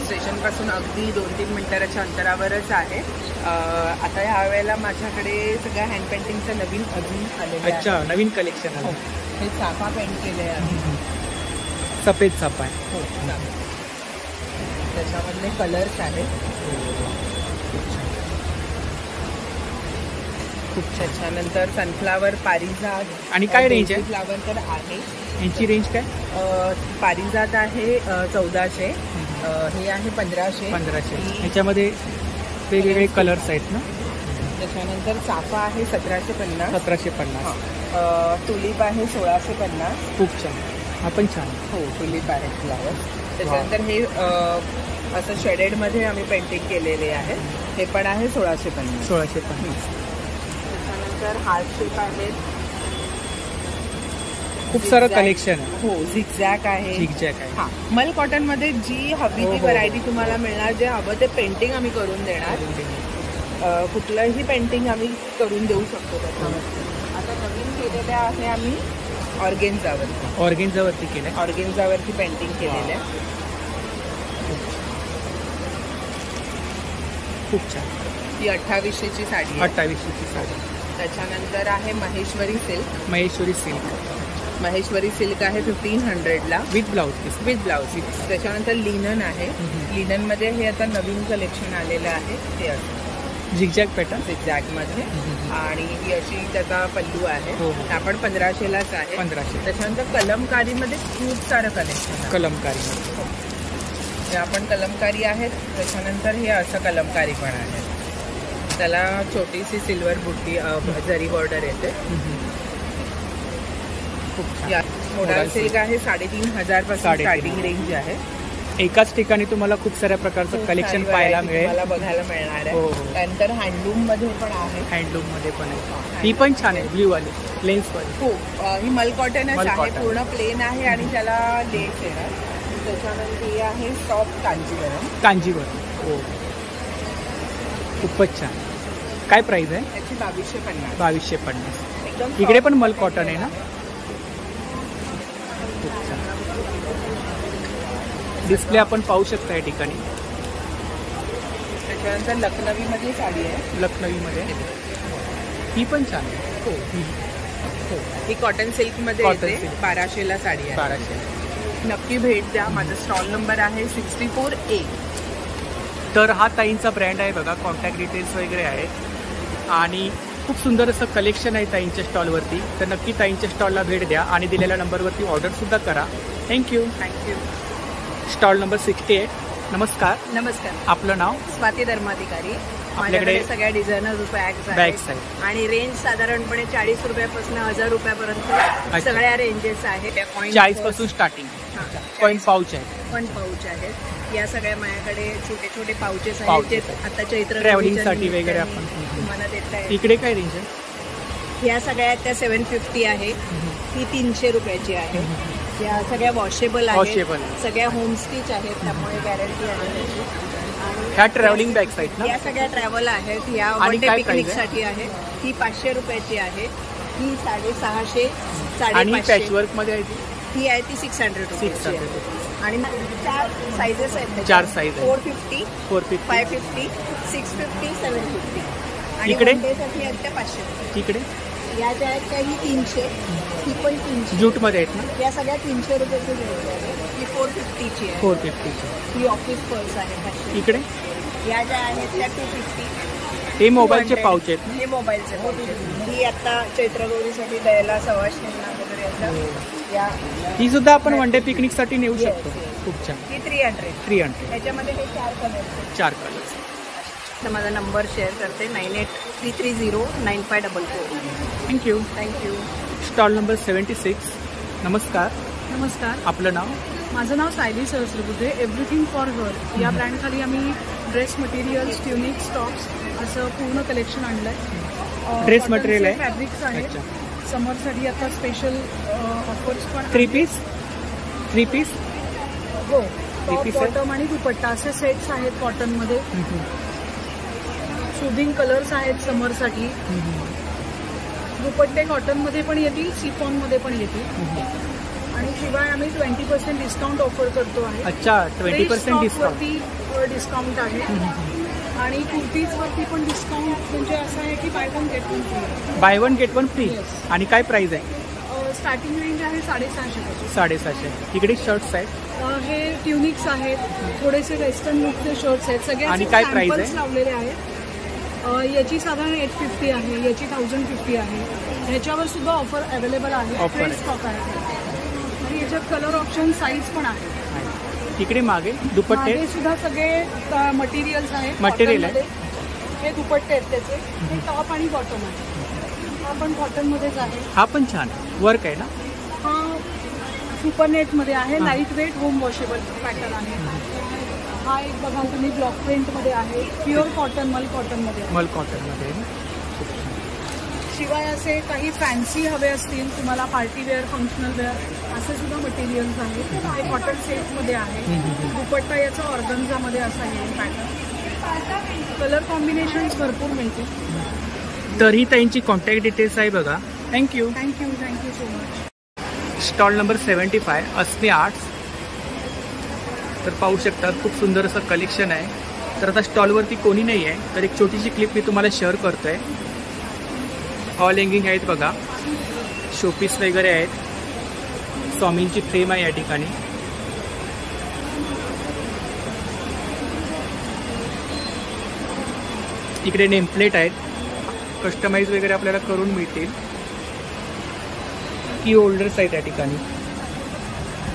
स्टेशनपासून अगदी 2-3 मिनिटाच्या अंतरावरच आहे. आता ह्या वेळेला माझ्याकडे सगळ्या हँड पेंटिंगचं नवीन अजून आलेलं. अच्छा, नवीन कलेक्शन आहे. हे चाफा पेंट केले आहे, सफेद चाफा आहे. हो, त्याच्यामधले कलर्स आहेत. खूप त्याच्यानंतर सनफ्लावर, पारिजात. आणि काय रेंज आहे? फ्लावर तर आहे. यांची रेंज काय? पारिजात आहे 1400. हे आहे 1500. ह्याच्यामध्ये वेगवेगळे कलर्स आहेत ना. त्याच्यानंतर चाफा आहे 1750. 1750. टुलिप आहे 1650. खूप छान. हा पण छान. हो, टुलिप आहे फ्लावर. त्याच्यानंतर हे असं शेडेडमध्ये आम्ही पेंटिंग केलेले आहे, हे पण आहे 1650. 1650. त्याच्यानंतर हार्ट शेप आहे, खूप सारं कलेक्शन आहे. हो, झिगझॅग आहे. हां, मल कॉटन मध्ये जी हवी ती व्हरायटी तुम्हाला मिळणार. जे हवं ते पेंटिंग आम्ही करून देणार. कुठलंही पेंटिंग आम्ही करून देऊ शकतो त्याच्यामध्ये. आता नवीन केलेल्या आहे आम्ही ऑर्गेन्झावरती केलं. ऑर्गेन्झावरती पेंटिंग केलेलं आहे. खूप छान. ही 2800ची साडी. 2800ची साडी. त्याच्यानंतर आहे महेश्वरी सिल्क आहे 1500ला विथ ब्लाउज. त्याच्यानंतर लिनन आहे. लिनन मध्ये हे आता नवीन कलेक्शन आलेलं आहे. ते असं झिगझॅग पॅटर्न, झिगझॅग मध्ये. आणि ही अशी त्याचा पल्लू आहे. आपण 1500लाच आहे. 1500. त्याच्यानंतर कलमकारीमध्ये खूप सारं कलेक्शन. कलमकारी आपण कलमकारी आहेत. त्याच्यानंतर हे असं कलमकारी पण आहे. त्याला छोटीशी सिल्वर बुट्टी जरी बॉर्डर येते. मोडाल सिल्क आहे 3500 पासून स्टार्टिंग रेंज आहे. एकाच ठिकाणी तुम्हाला खूप साऱ्या प्रकारचं कलेक्शन पाहायला मिळेल, मला बघायला मिळणार आहे. त्यानंतर हँडलूम मध्ये पण आहे. ही पण छान आहे, ब्ल्यू वाली लेन्स वाली. हो, ही मल कॉटनच आहे, पूर्ण प्लेन आहे आणि त्याला लेस येणार. त्याच्यानंतर हे आहे सॉफ्ट कांजीवरम. हो, खूपच छान. काय प्राइस आहे याची? 2250. 2250. इकडे पण मल कॉटन आहे ना. डिस्प्ले आपण पाहू शकता या ठिकाणी. त्याच्यानंतर लखनवीमध्ये साडी आहे. लखनवीमध्ये ही पण छान आहे. हो, ही कॉटन सिल्कमध्ये येते. 1200ला साडी आहे. 1200. नक्की भेट द्या. माझा स्टॉल नंबर आहे 64A. तर हा ताईंचा ब्रँड आहे बघा, कॉन्टॅक्ट डिटेल्स वगैरे आहेत आणि खूप सुंदर असं कलेक्शन आहे ताईंच्या स्टॉलवरती. तर नक्की ताईंच्या स्टॉलला भेट द्या आणि दिलेल्या नंबरवरती ऑर्डरसुद्धा करा. थँक्यू. Stall number 68. नमस्कार. आपलं नाव? स्वाती धर्माधिकारी. आपल्याकडे सगळ्या डिझायनर बॅग्स आहेत आणि रेंज साधारणपणे 40 रुपयापासून 1000 रुपयापर्यंत सगळ्या रेंजेस आहेत. 40 पासून स्टार्टिंग. कॉइन पाऊच आहेत. या सगळ्या माझ्याकडे छोटे छोटे पाउचेस आहेत जे आता चैत्र ट्रॅव्हलिंग साठी वगैरे आपण तुम्हाला देता येईल. इकडे काय रेंज आहे? या सगळ्या त्या 750 आहे. ही 300 रुपयाची आहे. या सगळ्या वॉशेबल आहेत. सगळ्या होम स्टिच आहेत, त्यामुळे गॅरंटी आहे त्याची. ह्या ट्रॅव्हलिंग बॅग्स आहेत ना? या सगळ्या ट्रॅव्हल आहेत. या वन डे पिकनिक साठी आहे. ही 500 रुपयाची आहे. ही 650, 550. पॅचवर्क मध्ये आहे ही आहे ती 600 रुपयाची. आणि 4 साईजेस आहेत. 4 साईज 450, 550, 650, 750. आणि इकडे साठी आहेत त्या 500 रुपये. इकडे या ज्या आहेत त्या ही 300, ही पण 300. जूट मध्ये आहेत ना? या सगळ्या 300 रुपयाची रेंज आहे. ही 450ची आहे. 450ची. ही ऑफिस पर्स आहे 500. इकडे या ज्या आहेत त्या 250, हे मोबाईलचे पाऊच आहेत. हे मोबाईलचे पाऊच आहेत. ही आता चैत्रगौरीसाठी द्यायला सवाशणींना वगैरे असं या. ही सुद्धा आपण वन डे पिकनिक साठी नेऊ शकतो. खूप छान. ही 300. त्याच्यामध्ये हे 4 कलर्स. 4 कलर्स. तर माझा नंबर शेअर करते 98330954. थँक्यू. Stall number 76. नमस्कार. आपलं नाव? माझं नाव Sayali Sahasrabuddhe. Everything for her या ब्रँडखाली आम्ही ड्रेस मटेरियल्स, ट्युनिक, स्टॉक्स असं पूर्ण कलेक्शन आणलं आहे. ड्रेस मटेरियल आहे, फॅब्रिक्स आहेत. समरसाठी आता स्पेशल ऑफर्स पण. 3 पीस हो. टॉप, बॉटम आणि दुपट्टा असे सेट्स आहेत कॉटनमध्ये. शूदिंग कलर्स आहेत समरसाठी. दुपट्टे कॉटनमध्ये पण येतील, सिफॉनमध्ये पण येतील. आणि शिवाय आम्ही 20% डिस्काउंट ऑफर करतो आहे. अच्छा, 20% डिस्काउंट आहे. आणि कुर्तीजवरती पण डिस्काउंट म्हणजे असं आहे की bye one get one free. आणि काय प्राइस आहे? स्टार्टिंग रेंज आहे 650. 650. इकडे शर्ट्स आहेत. हे ट्युनिक्स आहेत, थोडेसे वेस्टर्न लुकचे शर्ट्स आहेत. सगळे आणि काय प्राइस आहे? लावलेले आहेत. याची साधारण 850 आहे, याची 1050 आहे. ह्याच्यावर सुद्धा ऑफर अवेलेबल आहे. स्टॉक आहे. आणि याच्यात कलर ऑप्शन, साईज पण आहे. तिकडे मागे दुपट्टे सुद्धा सगळे मटेरियल्स आहेत. मटेरियल आहे. हे दुपट्टे आहेत त्याचे. हे टॉप आणि बॉटम आहे. हा पण कॉटनमध्येच आहे. हा पण छान वर्क आहे ना. हा सुपरनेटमध्ये आहे. Light weight home washable pattern आहे. हा एक बघा तुम्ही ब्लॉक प्रिंटमध्ये आहे. प्युअर कॉटन, मल कॉटनमध्ये. शिवाय असे काही फॅन्सी हवे असतील तुम्हाला, पार्टी वेअर, फंक्शनल वेअर असे सुद्धा मटेरियल्स आहेत. हे कॉटन सेटमध्ये आहे. दुपट्टा याचा ऑर्गन्झामध्ये असा आहे पॅटर्न. कलर कॉम्बिनेशन्स भरपूर मिळतील. तर ही त्यांची कॉन्टॅक्ट डिटेल्स आहे बघा. Thank you so much. Stall number 75 Asmi arts. तर पाहू शकता खूप सुंदर असं कलेक्शन आहे. तर आता स्टॉलवरती कोणी नाही आहे, तर एक छोटीशी क्लिप मी तुम्हाला शेअर करतोय. हॉल हँगिंग आहेत बघा, शोपीस वगैरे आहेत. स्वामींची फ्रेम आहे या ठिकाणी. इकडे नेमप्लेट आहेत, कस्टमाइज वगैरे आपल्याला करून मिळतील. की होल्डर्स आहेत या ठिकाणी.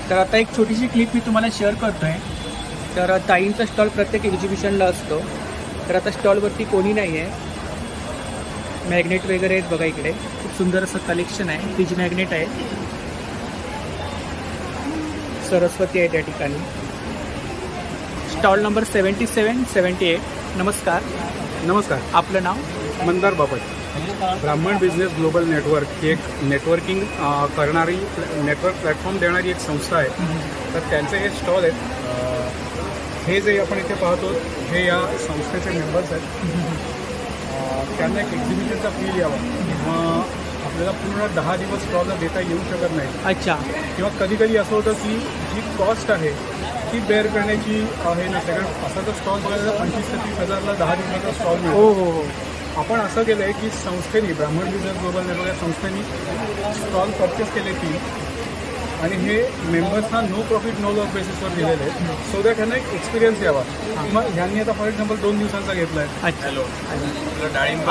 तर आता एक छोटीशी क्लिप मी तुम्हाला शेअर करतोय. तर ताईंचा स्टॉल प्रत्येक एक्झिबिशनला असतो. तर आता स्टॉलवरती कोणी नाही आहे. मॅग्नेट वगैरे आहेत बघा. इकडे खूप सुंदर असं कलेक्शन आहे. फ्रीज मॅग्नेट आहे. सरस्वती आहे त्या ठिकाणी. Stall number 77, 78. नमस्कार. आपलं नाव? मंदार बापट. ब्राह्मण बिझनेस ग्लोबल नेटवर्क ही एक नेटवर्किंग करणारी, नेटवर्क प्लॅटफॉर्म देणारी एक संस्था आहे. तर त्यांचे हे स्टॉल आहेत. हे जे आपण इथे पाहतो हे या संस्थेचे मेंबर्स आहेत. त्यांना एक एक्झिबिशनचा फील यावा किंवा आपल्याला पूर्ण 10 दिवस स्टॉलला देता येऊ शकत नाही. अच्छा. किंवा कधी कधी असं होतं की जी कॉस्ट आहे ती बेअर करण्याची हे नसते. कारण असा जर स्टॉल बघायला 25 ते 30 हजारला 10 दिवसाचा स्टॉल मिळतो. हो. आपण असं केलं आहे की संस्थेने, ब्राह्मण बिझनेस ग्लोबल नेटवर्क या संस्थेने स्टॉल परचेस केले 3 आणि हे मेंबर्सना नो प्रॉफिट नो लॉस बेसिसवर दिलेले आहेत. सो दॅट ह्यांना एक एक्सपिरियन्स यावा. मग ह्यांनी आता फॉर एक्झाम्पल 2 दिवसांचा घेतला आहे. हॅलो,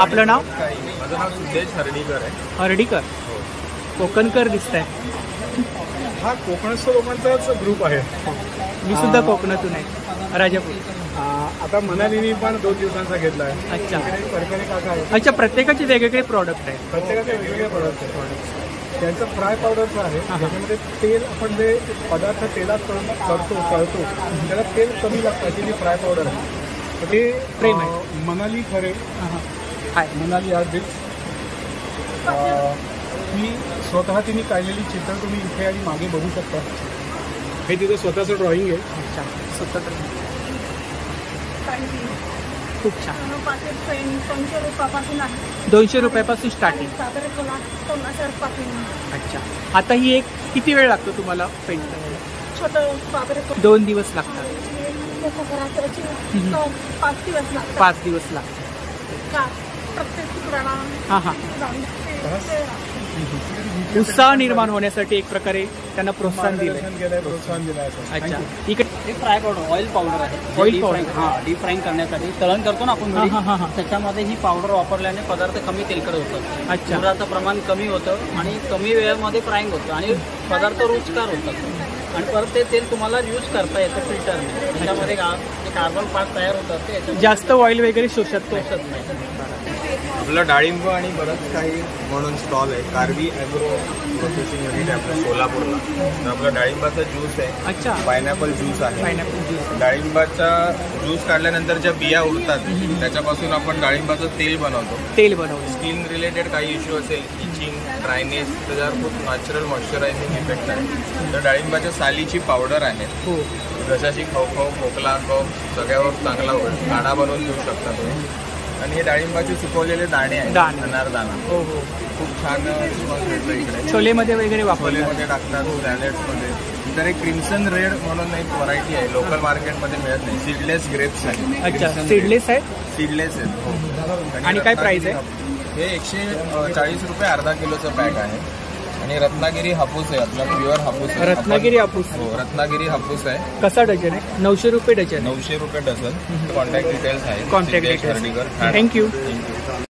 आपलं नाव? माझं नाव सिद्धेश हर्डीकर आहे. हर्डीकर. कोकणकर दिसत आहे. हा कोकणस्थ लोकांचाच ग्रुप आहे. मी सुद्धा कोकणातून आहे, राजापूर. आता मनालीनी पण 2 दिवसांचा घेतला आहे. अच्छा. परकरी काका आहे. अच्छा, प्रत्येकाचे वेगवेगळे प्रॉडक्ट आहेत. प्रत्येकाचे वेगवेगळे प्रोडक्ट आहेत. त्यांचं फ्राय पावडरचं आहे. त्याच्यामध्ये तेल, आपण जे पदार्थ तेलात तळतो त्याला तेल कमी लागतं अशी जी फ्राय पावडर आहे. ते प्रेम आहे. मनाली खरे मनाली आर्टिस्ट ही स्वतः तिने काढलेली चित्र तुम्ही इथे आणि मागे बघू शकता. हे तिचं स्वतःचं ड्रॉइंग आहे. अच्छा, स्वतः खूप छान. 200 रुपयापासून स्टार्टिंग. अच्छा. आता ही एक किती वेळ लागतो तुम्हाला पेंट करायला? 2 दिवस लागतात. 5 दिवस लागतात. हां. उत्साह निर्माण होण्यासाठी एक प्रकारे त्यांना प्रोत्साहन दिलं. अच्छा, इकडे हे फ्राय पावडर ऑइल पावडर आहे. ऑइल पावडर, हां, डीप फ्राईंग करण्यासाठी तळण करतो ना आपण, त्याच्यामध्ये ही पावडर वापरल्याने पदार्थ कमी तेलकट होतात. अच्छा, दुधाचं प्रमाण कमी होतं आणि कमी वेळेमध्ये फ्राईंग होतं आणि पदार्थ रुचकर होतात आणि परत ते तेल तुम्हाला यूज करता येतं फिल्टरने. त्याच्यामध्ये कार्बन पार्ट तयार होतात, ते जास्त ऑइल वगैरे शोषत नाही. आपलं डाळिंब आणि बरंच काही म्हणून स्टॉल आहे. कार्वी ॲग्रो प्रोसेसिंग युनिट आहे आपलं सोलापूरला. तर आपलं डाळिंबाचा ज्यूस आहे. अच्छा, पायनॅपल ज्यूस आहे. Pineapple juice. डाळिंबाचा ज्यूस काढल्यानंतर ज्या बिया उरतात त्याच्यापासून आपण डाळिंबाचं तेल बनवतो. स्किन रिलेटेड काही इश्यू असेल, इचिंग, ड्रायनेस, त्याच्यावर खूप नॅचरल मॉइश्चरायझिंग इफेक्ट आहे. तर डाळिंबाच्या सालीची पावडर आहे. जशाची खवखव, खोकला, कफ सगळ्यावर चांगला होईल. काढा बनवून घेऊ शकता तुम्ही. आणि हे डाळिंबाचे सुकवलेले दाणे आहेत, अनारदाना. खूप छान रिस्पॉन्स मिळतो इकडे. छोलेमध्ये वगैरे छोलेमध्ये टाकतात, सॅलेड्समध्ये. तर एक क्रिम्सन रेड म्हणून एक व्हरायटी आहे, लोकल मार्केटमध्ये मिळत नाही. सीडलेस ग्रेप्स आहे. अच्छा, सीडलेस आहे. सीडलेस आहेत, हो. आणि काय प्राइस आहे? हे 140 रुपये अर्धा किलोचं पॅक आहे. आणि रत्नागिरी हापूस आहे, आपला प्युअर हापूस आहे. रत्नागिरी हापूस. हो, रत्नागिरी हापूस आहे. कसा डझन आहे? 900 रुपये डझन. 900 रुपये डझन. कॉन्टॅक्ट डिटेल्स आहे. Contact details. थँक्यू.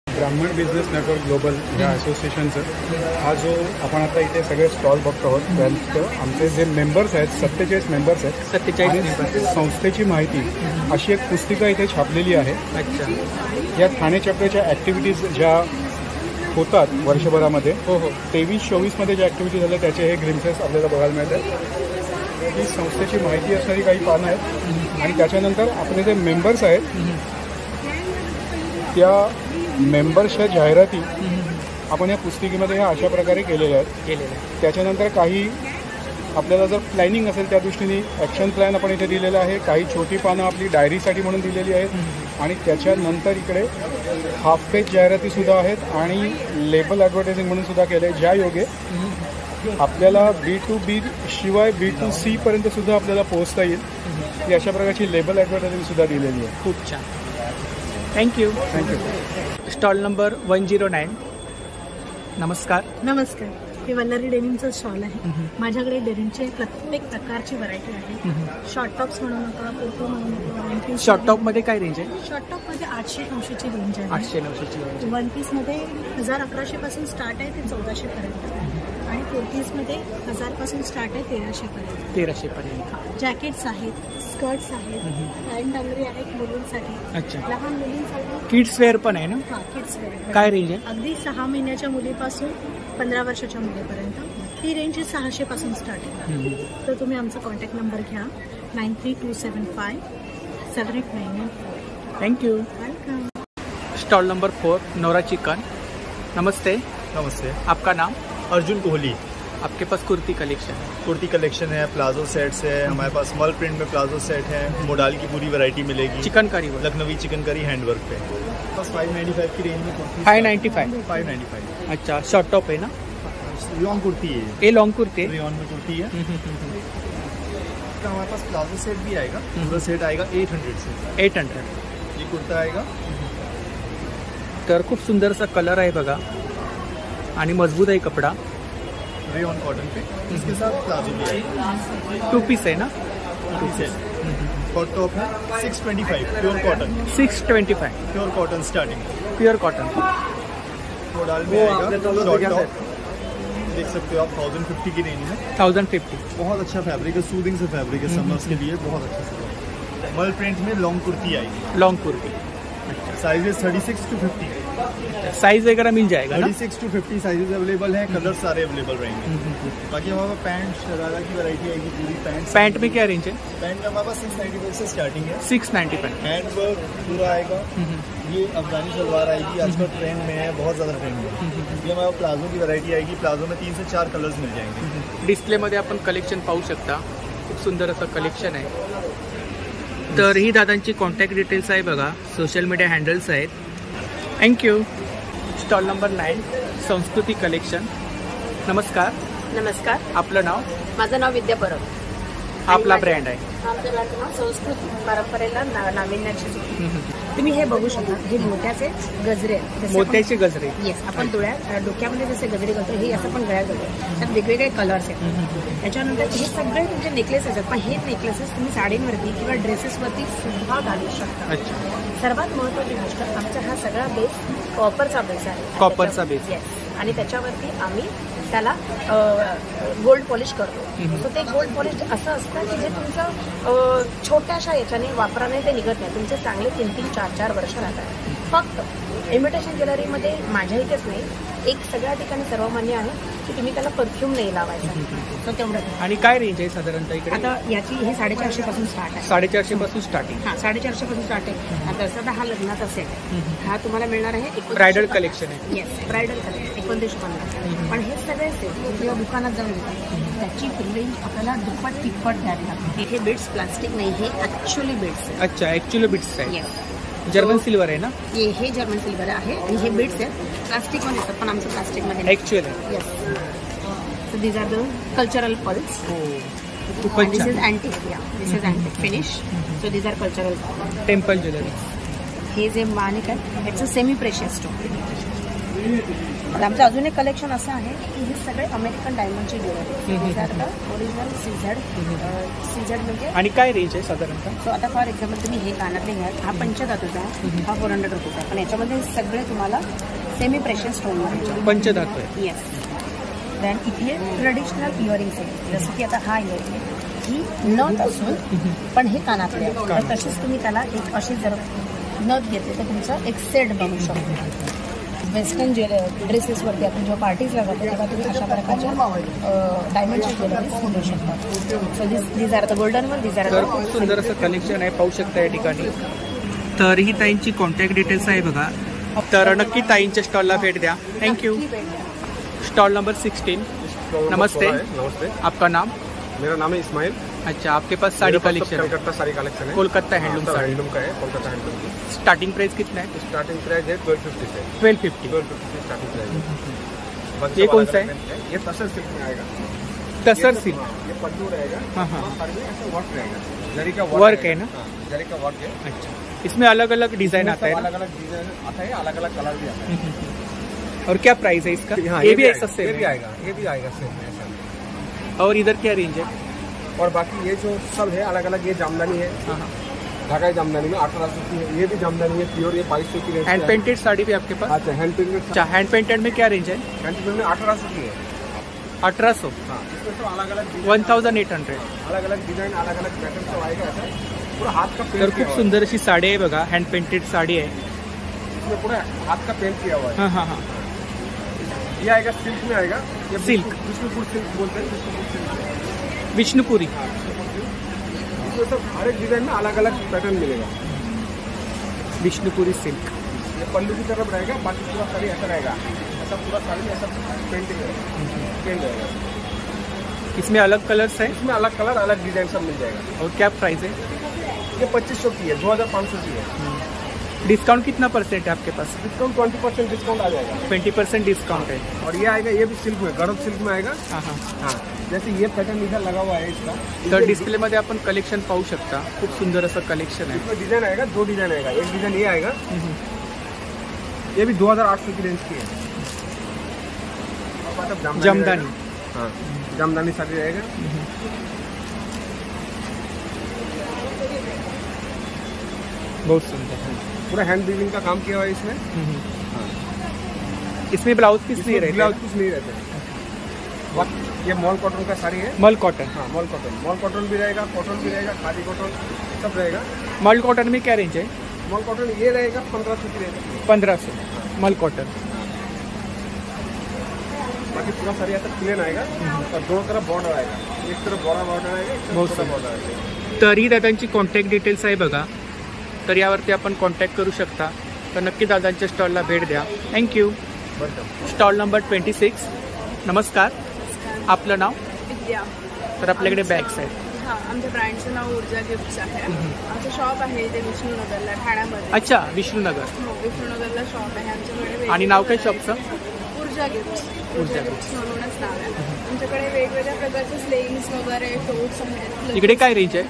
ब्राह्मण बिझनेस नेटवर्क ग्लोबल या असोसिएशनचं हा जो आपण आता इथे सगळे स्टॉल बघतो आहोत, त्यांचं आमचे जे मेंबर्स आहेत 47 मेंबर्स आहेत. 47 संस्थेची माहिती अशी एक पुस्तिका इथे छापलेली आहे. अच्छा, या ठाणे चक्राच्या ॲक्टिव्हिटीज ज्या होतात वर्षभरामध्ये, 23-24 मध्ये ज्या ॲक्टिव्हिटी झाल्या त्याचे हे ग्लिम्सेस आपल्याला बघायला मिळतात. ही संस्थेची माहिती असणारी काही पानं आहेत. आणि त्याच्यानंतर आपले जे मेंबर्स आहेत त्या मेंबर्सच्या जाहिराती आपण या पुस्तिकेमध्ये ह्या अशा प्रकारे केलेल्या आहेत. त्याच्यानंतर काही आपल्याला जर प्लॅनिंग असेल त्या दृष्टीने ॲक्शन प्लॅन आपण इथे दिलेला आहे. काही छोटी पानं आपली डायरीसाठी म्हणून दिलेली आहेत. आणि त्याच्यानंतर इकडे हाफ पेज जाहिरातीसुद्धा आहेत आणि लेबल ॲडव्हर्टायझिंग म्हणून सुद्धा केलं आहे, ज्या योगे आपल्याला B2B शिवाय B2C पर्यंत सुद्धा आपल्याला पोहोचता येईल. ही अशा प्रकारची लेबल ॲडव्हर्टायझिंग सुद्धा दिलेली आहे. खूप छान, थँक्यू. Stall number 109. नमस्कार. नमस्कार. हे वल्लरी डेनिमचं स्टॉल आहे. माझ्याकडे डेनिमचे प्रत्येक प्रकारची व्हरायटी आहे. शॉर्ट टॉप्स म्हणू नका, कुर्तो म्हणू नका. शॉर्ट टॉपमध्ये काय रेंज आहे? शॉर्ट टॉपमध्ये 800-900ची रेंज आहे. 800-900ची रेंज. वन पीसमध्ये 1000-1100 पासून स्टार्ट आहे ते 1400 पर्यंत. आणि कुर्तीजमध्ये 1000 पासून स्टार्ट आहे 1300 पर्यंत. 1300 पर्यंत. जॅकेट्स आहेत, स्कर्ट्स आहेत, पॅन्ट डांगरी आहेत मुलींसाठी. अच्छा, लहान मुलींसाठी किड्स वेअर पण आहे ना? हां, किड्स वेअर. काय रेंज आहे? अगदी 6 महिन्याच्या मुलीपासून 15 वर्षाच्या मुलीपर्यंत ही रेंज 600 पासून स्टार्ट आहे. तर तुम्ही आमचा कॉन्टॅक्ट नंबर घ्या 9327578994. थँक्यू. वेलकम. स्टॉल नंबर 4 नोरा चिकन. नमस्ते. नमस्ते. आपका नाम? अर्जुन कोहली. आपके पास कुर्ती कलेक्शन है, प्लाजो सेट्स है, हमारे पास स्मॉल प्रिंट में प्लाजो सेट है, मोडाल की पूरी वैरायटी मिलेगी. चिकनकारी, लखनवी चिकनकारी हैंडवर्क पे बस 595 की रेंज में कुर्ती. 595. अच्छा, शॉर्ट टॉप है ना? लॉन्ग कुर्ती है. ये लॉन्ग कुर्ती है, रेयॉन में कुर्ती है. तो हमारे पास प्लाजो सेट भी आएगा. पूरा सेट आएगा 800 से. 800. ये कुर्ता आएगा. तर खूप सुंदरसा कलर आहे बघा आणि मजबूत आहे कपडा. रेयॉन कॉटन पे इसके साथ प्लाजो भी है. 2 पीस है ना? 2 पीस. शॉर्ट टॉप है 625 pure cotton. 625 pure cotton starting. Pure cotton. Modal में आएगा शॉर्ट टॉप. देख सकते हो आप 1050 की रेंज में. 1050. बहुत अच्छा फैब्रिक है, सूदिंग से फैब्रिक है, समर्स के लिए बहुत अच्छा. मल प्रिंट में लॉन्ग कुर्ती आएगी. Long kurti. Sizes 36 to 50. Size वगैरह मिल जाएगा ना? 36 to 50 साइजेस अवेलेबल हैं. कलर सारे अवेलेबल रहेंगे. बाकी हमारे पास पैंट शरारा की वैरायटी आएगी पूरी. पैंट में क्या रेंज है? पैंट में हमारे पास 695 से स्टार्टिंग है. 695. हैंडवर्क पूरा आएगा. ये अफगानी सलवार आएगी, आजकल ट्रेंड में है, बहुत ज़्यादा ट्रेंड में है. ये हमारे प्लाजो की वैरायटी आएगी. प्लाजो में 3 से 4 कलर्स मिल जाएंगे. डिस्प्लेमध्ये आपण कलेक्शन पाहू शकता. खूप सुंदर असं कलेक्शन आहे. तर ही दादांची कॉन्टॅक्ट डिटेल्स आहे बघा, सोशल मीडिया हँडल्स आहेत. थँक्यू. स्टॉल नंबर 9 संस्कृती कलेक्शन. नमस्कार. नमस्कार. आपलं नाव? माझं नाव विद्या परब. आपला ब्रँड आहे? आमच्या ब्रँडचं नाव संस्कृत परंपरेला नाविन्याची जोडी. तुम्ही हे बघू शकता, हे मोत्याचे गजरे आहेत. मोत्याचे गजरे. येस, आपण डोक्यामध्ये जसे गजरे करतो हे असं पण गळ्यात घालतो. त्यात वेगवेगळे कलर्स आहेत. त्याच्यानंतर हे सगळे तुमचे नेकलेसेस आहेत, पण हे नेकलेसेस तुम्ही साडींवरती किंवा ड्रेसेसवरती सुद्धा घालू शकता. सर्वात महत्त्वाची गोष्ट, आमचा हा सगळा बेस कॉपरचा बेस आहे. कॉपरचा बेस. येस, आणि त्याच्यावरती आम्ही त्याला गोल्ड पॉलिश करतो. सो ते गोल्ड पॉलिश असं असतं की जे तुमचं छोट्याशा याच्याने वापराने ते निघत नाही. तुमचे चांगले 3-3, 4-4 वर्ष राहतात. फक्त इमिटेशन ज्वेलरीमध्ये माझ्या इथेच नाही, एक सगळ्या ठिकाणी सर्वमान्य आहे की तुम्ही त्याला परफ्यूम नाही लावायचा. सो तेवढं. आणि काय रेंज आहे साधारणतः इकडे? आता याची हे 450 पासून स्टार्ट आहे. 450 पासून स्टार्टिंग. हां, 450 पासून स्टार्ट आहे. आता जसं हा लग्नाचा सेट आहे, हा तुम्हाला मिळणार आहे ब्रायडल कलेक्शन आहे. Yes, bridal collection 2950. पण हे सगळे सेट जेव्हा दुकानात जाऊन येतात त्याची रेंज आपल्याला दुप्पट तिप्पट द्यावी लागते. हे बीड्स प्लास्टिक नाही, हे ॲक्च्युअली बीड्स आहे. अच्छा, ॲक्च्युअली बीड्स आहे. येस, जर्मन सिल्वर आहे ना? हे जर्मन सिल्वर आहे आणि हे बीड्स आहेत. प्लास्टिकमध्ये येतात, पण आमचं प्लास्टिकमध्ये actually. Yes. So these are the cultural pearls. And this is antique. Yeah, this is antique finish. So these are cultural temple jewelry. हे जे माणिक आहे याचं सेमी प्रेशियस स्टोन. आमचं अजून एक कलेक्शन असं आहे की हे सगळे अमेरिकन डायमंडचे ज्वेलरी. ओरिजिनल सीझेड म्हणजे. आणि काय रेंज आहे साधारणतः? सो आता फॉर एक्झाम्पल तुम्ही हे कानातले घ्या, हा 5धातूचा आहे, हा 400 रुपीचा आहे. पण याच्यामध्ये सगळे तुम्हाला सेमी प्रेशियस स्टोन आहे. पंचधातू आहे. येस. देन इथे ट्रेडिशनल इयरिंग्स आहे, जसं की आता हा इयरिंग आहे, ही नथ असून पण हे कानातले आहे. तर तसेच तुम्ही त्याला एक अशी जर नथ घेतली तर तुमचं एक सेट बनवू शकतो. वेस्टर्न ड्रेसेसवरती आपण जेव्हा पार्टीजला जातो तेव्हा तुम्ही अशा प्रकारच्या डायमंडची ज्वेलरीज घालू शकता. So these are the golden one, these are the. खूप सुंदर असं कलेक्शन आहे, पाहू शकता या ठिकाणी. तर ही ताईंची कॉन्टॅक्ट डिटेल्स आहे बघा. तर नक्की ताईंच्या स्टॉलला भेट द्या. थँक्यू. Stall number 16. नमस्ते. नमस्ते. आपका नाम? मेरा नाम है इस्माइल. अच्छा, आपके pass sari collection? Kolkata sari collection है. कोलकाता हैंडलूम साड़ी. हैंडलूम का है, कोलकाता हैंडलूम. स्टार्टिंग प्राइस कितना है? स्टार्टिंग प्राइस है 1250 से. 1250 से स्टार्टिंग प्राइस है. ये कौन सा है? ये तसर सिल्क में आएगा. तसर सिल्क. ये पल्लू रहेगा. हाँ हाँ. वर्क रहेगा. जरी का वर्क है ना? जरी का वर्क है. अच्छा, इसमें अलग अलग डिजाइन आता है? अलग अलग डिजाइन आता है, अलग अलग कलर भी आता है. और क्या प्राइस है इसका? ये भी सस्ते में आएगा. ये भी आएगा सेम ऐसा. और इधर क्या रेंज है? और बाकी ये जो सब है अलग अलग. ये जामदानी है, ढाका जामदानी में 1800 की है. ये भी जामदानी है प्योर, ये 2200 की रेंज. हैंड पेंटेड साड़ी भी आपके पास? अच्छा, हैंड पेंटेड. अच्छा, हैंड पेंटेड में क्या रेंज है? हैंड पेंटेड में 1800 की है. 1800. हाँ, इसमें तो अलग अलग 1800. अलग अलग डिजाइन, अलग अलग पैटर्न सब आएगा. ऐसा पूरा हाथ का पेंट. तर खूप सुंदर अशी साडी आहे बघा, हँड पेंटेड साडी आहे. इसमें पूरा हाथ का पेंट किया हुआ है. हाँ हाँ हाँ. ये आएगा सिल्क में आएगा. ये सिल्क, विष्णुपुर सिल्क बोलते हैं. विष्णुपुर सिल्क, विष्णुपुरी. इसमें सब हर एक डिजाइन में अलग अलग पैटर्न मिलेगा. विष्णुपुरी सिल्क. ये पल्लू की तरफ रहेगा, बाकी पूरा साड़ी ऐसा रहेगा. ऐसा पूरा साड़ी ऐसा पेंटिंग रहेगा. इसमें अलग कलर्स है? इसमें अलग कलर, अलग डिजाइन सब मिल जाएगा. और क्या प्राइस है? ये 2500 की है, 2500 की है. डिस्काउंट कितना परसेंट है आपके पास? डिस्काउंट 20% डिस्काउंट आ जाएगा. 20% डिस्काउंट है. और ये आएगा, ये भी सिल्क में, गरज सिल्क में आएगा. हाँ हाँ हाँ. जैसे ये पैटर्न इधर लगा हुआ है इसका. तर डिस्प्ले मध्ये आपण कलेक्शन पाहू शकता. खूप सुंदर असं कलेक्शन आहे. इसमें डिजाइन आएगा, 2 डिजाइन आएगा. एक डिजाइन ये आएगा, ये भी 2800 की रेंज की है. जामदानी. हाँ, जामदानी साड़ी रहेगा. बहुत सुंदर. पूरा हैंड वीविंग का काम किया हुआ है इसमें. इसमें ब्लाउज पीस नहीं रहते? ब्लाउज पीस नहीं रहते. ये मॉल कॉटन का साड़ी है. Mall cotton. हाँ, मॉल कॉटन. मॉल कॉटन भी रहेगा, कॉटन भी रहेगा, खादी कॉटन सब रहेगा. मॉल कॉटन में क्या रेंज है? मॉल कॉटन ये रहेगा 1500 की रेंज. 1500 mall cotton. बाकी पूरा साड़ी ऐसा प्लेन आएगा और दोनों तरफ बॉर्डर आएगा. एक तरफ बड़ा बॉर्डर आएगा, एक तरफ छोटा बॉर्डर आएगा. तरी दादांची कॉन्टॅक्ट डिटेल्स आहे बघा. तर यावरती आपण कॉन्टॅक्ट करू शकता. तर नक्की दादांच्या स्टॉलला भेट द्या. थँक्यू. Stall number 26. नमस्कार. आपलं नाव? विद्या. तर आपल्याकडे बॅग्स आहेत. हां, आमच्या ब्रँडचं नाव ऊर्जा गिफ्ट्स आहे. आमचं शॉप आहे इथे विष्णुनगरला, ठाण्यामध्ये. अच्छा, विष्णुनगर. हो, विष्णुनगरला शॉप आहे आमच्याकडे. आणि नाव काय शॉपचं? ऊर्जा गिफ्ट्स. ऊर्जा गिफ्ट्स म्हणूनच नाव आहे. आमच्याकडे वेगवेगळ्या प्रकारचे स्लेव्स वगैरे फ्लोट्स आहेत. इकडे काय रेंज आहे?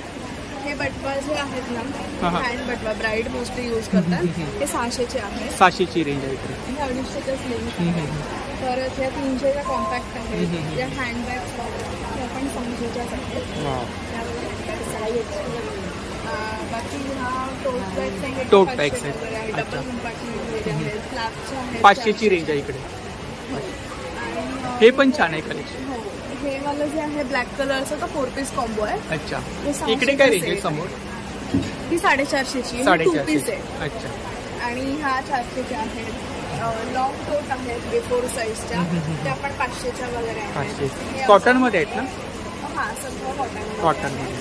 बटवा जे आहेत ना, हा, हा. हँड बटवा ब्राईड मोस्टली यूज करतात, हे 600चे आहेत. 600ची रेंज आहे इकडे. हे 250च्या स्लिंग. परत ह्या 300च्या कॉम्पॅक्ट आहेत. या हँडबॅग्स त्या पण 600च्याच आहेत. बाकी हा टोट बॅग्स आहेत. टोट बॅग्स आहेत. डबल कंपार्टमेंटमध्ये आहेत. फ्लॅपच्या आहेत. 500ची रेंज आहे इकडे. हे पण छान आहे कलेक्शन. हो, हे वाला जे आहे ब्लॅक कलरचं तर 4 पीस कॉम्बो आहे. अच्छा, हे 600 इकडे काय रेंज आहे चे समोर? ही 450ची 2 पीस आहे. अच्छा. आणि ह्या 400च्या आहेत. लॉंग कोट आहेत A4 साईजच्या, त्या पण 500च्या वगैरे आहेत. 500 कॉटन मध्ये आहेत ना? हा, सगळं कॉटन मध्ये.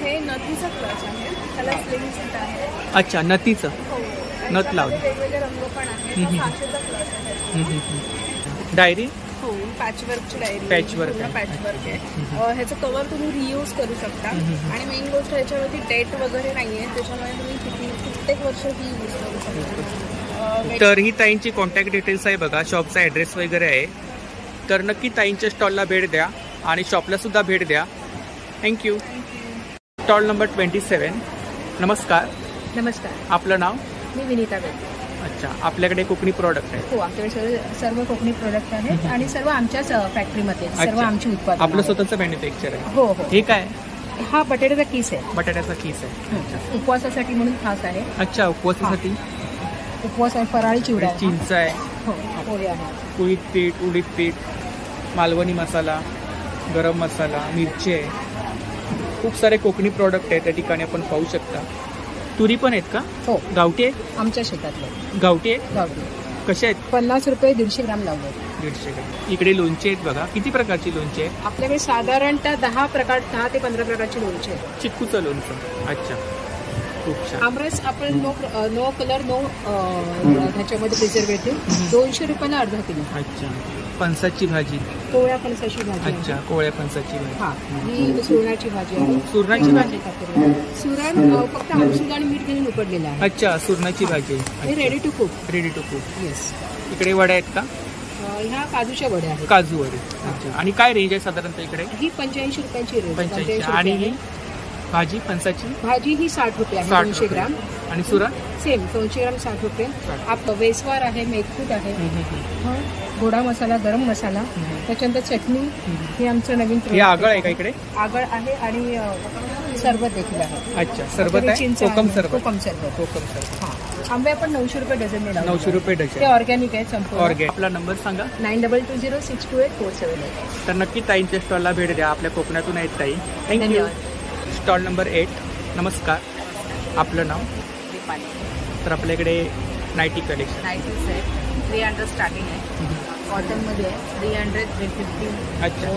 हे नथीचं क्लच आहे, त्याला स्लिंग सीट आहे. अच्छा, नथीचं. हो, नथ लावली. वेगवेगळे रंग पण आहेत. 600चा क्लच आहे. डायरी. हो, पॅचवर्कची डायरी. पॅचवर्क आहे. ह्याचं कव्हर तुम्ही रियूज करू शकता. आणि मेन गोष्ट ह्याच्यावरती डेट वगैरे नाहीये, त्याच्यामुळे तुम्ही कित्येक वर्ष ही यूज करू शकता. तर ही ताईंची कॉन्टॅक्ट डिटेल्स आहे बघा, शॉपचा ॲड्रेस वगैरे आहे. तर नक्की ताईंच्या स्टॉलला भेट द्या आणि शॉपला सुद्धा भेट द्या. थँक्यू. Stall number 27. नमस्कार. नमस्कार. आपलं नाव? मी विनीता बेटे. अच्छा, आपल्याकडे कोकणी प्रोडक्ट आहे? हो, आपल्याकडे सर्व कोकणी प्रोडक्ट आहेत आणि सर्व आमच्याच फॅक्टरीमध्ये सर्व आमची उत्पादन. आपलं स्वतःचं मॅन्युफॅक्चर आहे? हो हो. हे काय? हा बटाट्याचा किस आहे. बटाट्याचा किस आहे. उपवासासाठी म्हणून खास आहे. अच्छा, उपवासासाठी. उपवास आहे, फराळी चिवडा, चिंच आहे, हो, पोळ्या आहे, उडीद पीठ, मालवणी मसाला, गरम मसाला, मिरची आहे. खूप सारे कोकणी प्रोडक्ट आहेत त्या ठिकाणी आपण पाहू शकता. तुरी पण आहेत का? हो. गावठी आहेत? आमच्या शेतातले गावठी आहेत. गावठी. कसे आहेत? 50 रुपये 150 ग्राम लावले. 150 ग्राम. इकडे लोणचे आहेत बघा. किती प्रकारची लोणचे आहेत? आपल्याकडे साधारणतः 10 ते 15 प्रकारची लोणचे आहेत. चिक्कूचं लोणचं. अच्छा, खूप छान. आमरस आपण नो कलर नो ह्याच्यामध्ये प्रिझर्वेटिव्ह 200 रुपयाला अर्धा किलो. अच्छा. फणसाची भाजी. कोवळ्या फणसाची भाजी. अच्छा, कोवळ्या फणसाची भाजी. हा, ही सुरणाची भाजी आहे. सुरणाची भाजी. सुरण फक्त आमसूल आणि मीठ घेऊन उकडलेलं आहे. अच्छा, सुरणाची भाजी. हे ready to cook. Ready to cook. Yes. इकडे वड्या आहेत का? ह्या काजूच्या वड्या आहेत. काजू वडे. अच्छा. आणि काय रेंज आहे साधारणतः इकडे? ही 85 रुपयांची रेंज. 85. आणि ही भाजी फणसाची? भाजी ही 60 रुपये आहे. 200 ग्राम. आणि सुरण? सेम 200 ग्राम 60 रुपये. आप वेसवार आहे, मेथकूट आहे, गोडा मसाला, गरम मसाला, त्याच्यानंतर चटणी. हे आमचं नवीन. हे आगळ आहे का इकडे? आगळ आहे आणि सरबत देखील आहे. अच्छा, सरबत आहे. कोकम सरबत. कोकम सरबत. हा, आंबे आपण 900 रुपये डझन मिळाले. 900 रुपये डझन. ते ऑर्गॅनिक आहे संपूर्ण. ऑर्गॅनिक. आपला नंबर सांगा. 9220628478. तर नक्की ताईंच्या स्टॉलला भेट द्या. आपल्या कोकणातून आहेत ताई. थँक्यू. Stall number 8. नमस्कार. आपलं नाव? तर आपल्याकडे नाईटी कलेक्शन. नाईटीज आहे. 300 स्टार्टिंग आहे. कॉटनमध्ये आहे. 300 350. अच्छा,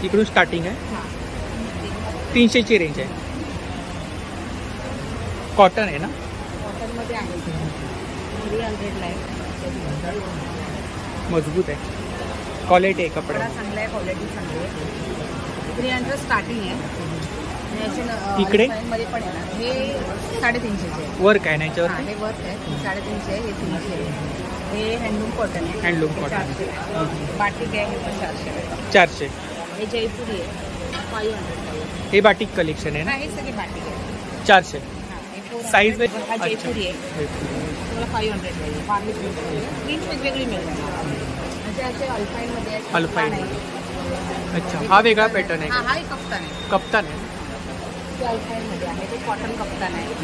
इकडून स्टार्टिंग आहे. 300ची रेंज आहे. कॉटन आहे ना? कॉटनमध्ये आहे. 300ला आहे. मजबूत आहे. क्वालिटी आहे कपडा. चांगला आहे. क्वालिटी चांगली आहे. 300 स्टार्टिंग आहे. इकडे मध्ये पण आहे ना, हे 350चे आहे. वर्क आहे ना याच्यावर? हे वर्क आहे. 350 आहे. हे 300 आहे. हे हँडलूम कॉटन आहे. Handloom cotton. बाटिक आहे. हे पण 400 आहे. 400. हे जयपुरी आहे. 500. हे बाटिक कलेक्शन आहे ना? हे सगळे बाटिक आहे. 400. साईज हा जयपुरी आहे. तुम्हाला 500 मिळेल. प्रिंट वेगवेगळी मिळेल. असे अल्फाईनमध्ये आहे. अल्फाईन. अच्छा, हा वेगळा पॅटर्न आहे. हा कप्तान आहे. कप्तान आहे. अल्फाईनमध्ये आहे. ते कॉटन कप्तान आहे.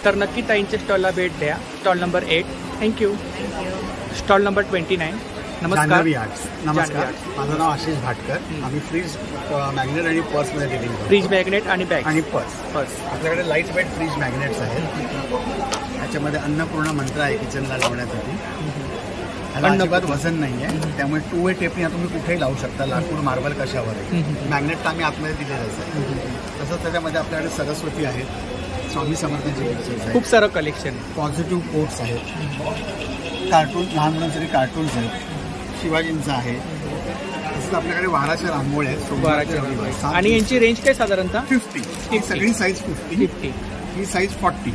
तर नक्की ताईंच्या स्टॉलला भेट द्या. Stall number 8. Thank you. Stall number 29. नमस्कार. नमस्कार. माझं नाव आशिष भाटकर. आम्ही फ्रीज मॅग्नेट आणि पर्समध्ये डिलिंग करतो. फ्रीज मॅग्नेट आणि बॅग आणि पर्स. आपल्याकडे लाईट वेट फ्रीज मॅग्नेट्स आहेत. याच्यामध्ये अन्नपूर्णा मंत्र आहे किचनला लावण्यासाठी. ह्याला अजिबात वजन नाही आहे, त्यामुळे 2 वे टेपने तुम्ही कुठेही लावू शकता. लाकूड, मार्बल कशावर. मॅग्नेट आम्ही आतमध्ये दिलेलंच आहे. तसंच त्याच्यामध्ये आपल्याकडे सरस्वती आहेत, स्वामी समर्थांचे पिक्चर्स आहेत, खूप सारं कलेक्शन. पॉझिटिव्ह कोट्स आहेत, कार्टून, लहान मुलांसाठी कार्टून्स आहेत, शिवाजींचं आहे. तसंच आपल्याकडे वाराच्या रांगोळ्या आहेत. आणि यांची रेंज काय साधारणतः? 50. ही सगळी साईज 50. ही साईज 40.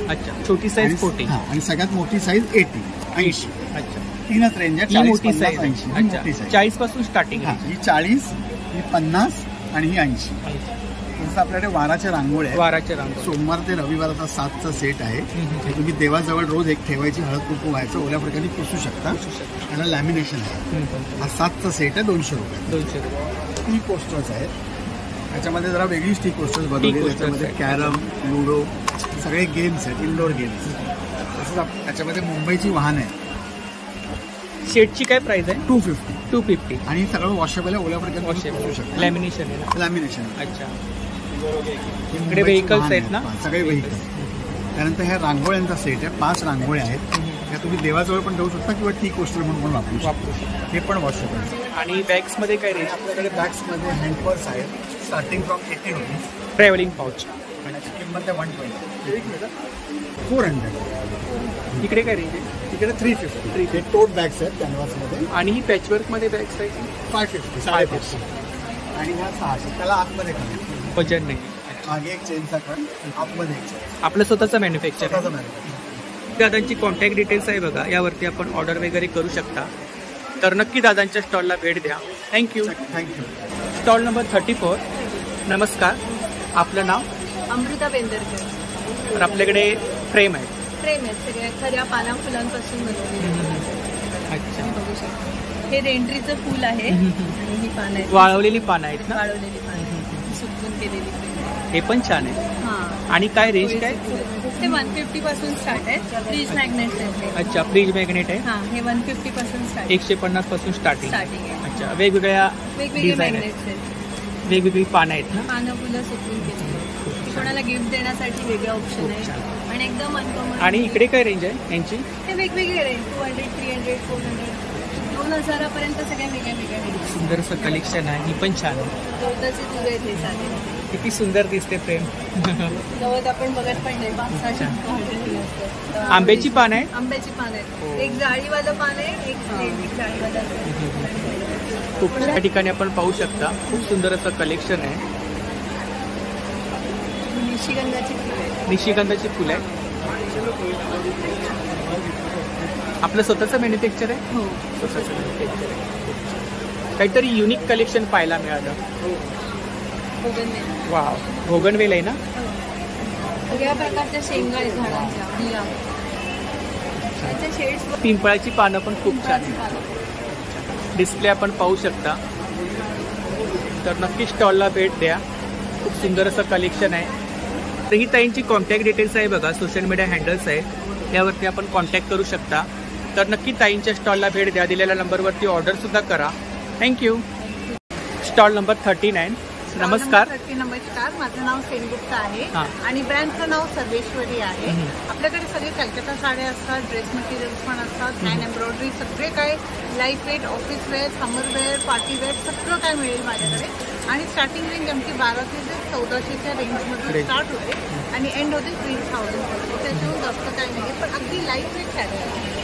अच्छा, छोटी साईज 40. आणि सगळ्यात मोठी साईज 80. अच्छा, 3च रेंज आहे. ही मोठी साईज. अच्छा, 40 पासून स्टार्टिंग. ही 40, ही 50 आणि ही 80. तसं आपल्याकडे वाराच्या रांगोळ्या आहेत. वाराच्या रांगोळ्या सोमवार ते रविवारचा 7चा सेट आहे. हे तुम्ही देवाजवळ रोज एक ठेवायची, हळद कुंकू व्हायचं, ओल्या प्रकारे पुसू शकता. त्याला लॅमिनेशन आहे. हा 7चा सेट आहे, 200 रुपये. 200 रुपये. टी कोस्टर्स आहेत. त्याच्यामध्ये जरा वेगळीच टी कोस्टर्स बनवली. त्याच्यामध्ये कॅरम, लुडो सगळे गेम्स आहेत, इंडोर गेम्स. तसंच त्याच्यामध्ये मुंबईची वाहन आहे. सेटची काय प्राइस आहे? 250. आणि सगळं वॉशेबल आहे, ओल्या प्रकारे वॉशेबल शकता. लॅमिनेशन आहे ना? लॅमिनेशन. अच्छा. इकडे व्हेकल्स आहेत ना? सगळे व्हेकल्स. त्यानंतर ह्या रांगोळ्यांचा सेट आहे. 5 रांगोळ्या आहेत. त्या तुम्ही देवाजवळ पण ठेवू शकता किंवा टी कोस्टर म्हणून पण वापरू शकता. हे पण वॉशेबल. आणि बॅग्समध्ये काय रेंज? आपल्याकडे बॅग्समध्ये हँडपर्स आहेत starting from 80 rupees. Travelling pouch त्याची किंमत आहे 120. 400. इकडे काय रेंज आहे? तिकडे 350. हे टोट बॅग्स आहेत कॅनव्हासमध्ये. आणि ही पॅचवर्कमध्ये बॅग्स आहेत 550. 550. आणि ह्या 600. त्याला आतमध्ये करा, वजन नाही. मागे एक चेनचा कट, आतमध्ये एक चेन. आपलं स्वतःचं मॅन्युफॅक्चर. दादांची कॉन्टॅक्ट डिटेल्स आहे बघा, यावरती आपण ऑर्डर वगैरे करू शकता. तर नक्की दादांच्या स्टॉलला भेट द्या. थँक्यू. Stall number 34. नमस्कार, आपलं नाव? अमृता बेंदरकर. तर आपल्याकडे फ्रेम आहे. फ्रेम आहेत सगळ्या खऱ्या पाना फुलांपासून बनवलेले. अच्छा. बघू शकता, हे रेंट्रीचं फूल आहे. आणि ही पानं आहेत, वाळवलेली पानं आहेत ना? वाळवलेली पानं सुकून केलेली. हे पण छान आहे. हां. आणि काय रेंज काय? ते 150 पासून स्टार्ट आहे. फ्रीज मॅग्नेट आहे. अच्छा, फ्रीज मॅग्नेट आहे. हां, हे 150 पासून स्टार्ट. 150 पासून स्टार्टिंग आहे. अच्छा, वेगवेगळ्या डिझाईन मॅग्नेट्स आहेत. वेगवेगळी पानं आहेत ना? पानं फुलं सुकून केली. कोणाला गिफ्ट देण्यासाठी वेगळं ऑप्शन आहे. आणि एकदम अनकॉमन. आणि इकडे काय रेंज आहे यांची? ते वेगवेगळे रेंज 200, 300, 400, 2000 पर्यंत सगळ्या वेगळ्या रेंज. सुंदर असं कलेक्शन आहे. ही पण छान आहे. गवताचे तुरे आहेत हे साधे. किती सुंदर दिसते फ्रेम. गवत आपण बघत पण नाही. आंब्याची पान आहे. आंब्याची पान आहे. एक जाळीवालं पान आहे, एक जाळीवालं. खूप त्या ठिकाणी आपण पाहू शकता. खूप सुंदर असं कलेक्शन आहे. निशिगंधाची फुलं आहे. निशिगंधाची फुलं आहे. आपलं स्वतःचं मॅन्युफॅक्चर आहे? हो, स्वतःचं मॅन्युफॅक्चर आहे. काहीतरी युनिक कलेक्शन पाहायला मिळालं. वाव, भोगनवेल आहे ना? सगळ्या प्रकारच्या शेंगा आहेत झाडांच्या. पिंपळाची पानं पण खूप छान आहे. डिस्प्ले आपण पाहू शकता. तर नक्की स्टॉलला भेट द्या. खूप सुंदर असं कलेक्शन आहे. तर ही ताईंची कॉन्टॅक्ट डिटेल्स आहे बघा, सोशल मीडिया हँडल्स आहेत, यावरती आपण कॉन्टॅक्ट करू शकता. तर नक्की ताईंच्या स्टॉलला भेट द्या. दिलेल्या नंबरवरती ऑर्डरसुद्धा करा. थँक्यू. Stall number 39. नमस्कार. नमस्कार, माझं नाव सेनगुप्ता आहे. हां. आणि ब्रँडचं नाव सर्वेश्वरी आहे. आपल्याकडे सगळे कलकत्ता साड्या असतात, ड्रेस मटेरियल्स पण असतात, हँड एम्ब्रॉयडरी, सगळे काय लाईट वेट, ऑफिस वेअर, समर वेअर, पार्टी वेअर सगळं काय मिळेल माझ्याकडे. आणि स्टार्टिंग रेंज आमची 1200 ते 1400च्या रेंजमधून स्टार्ट होते आणि एंड होते 3000 पर्यंत. त्याच्याहून जास्त काय नाही, पण अगदी लाईट वेट साड्या आहे.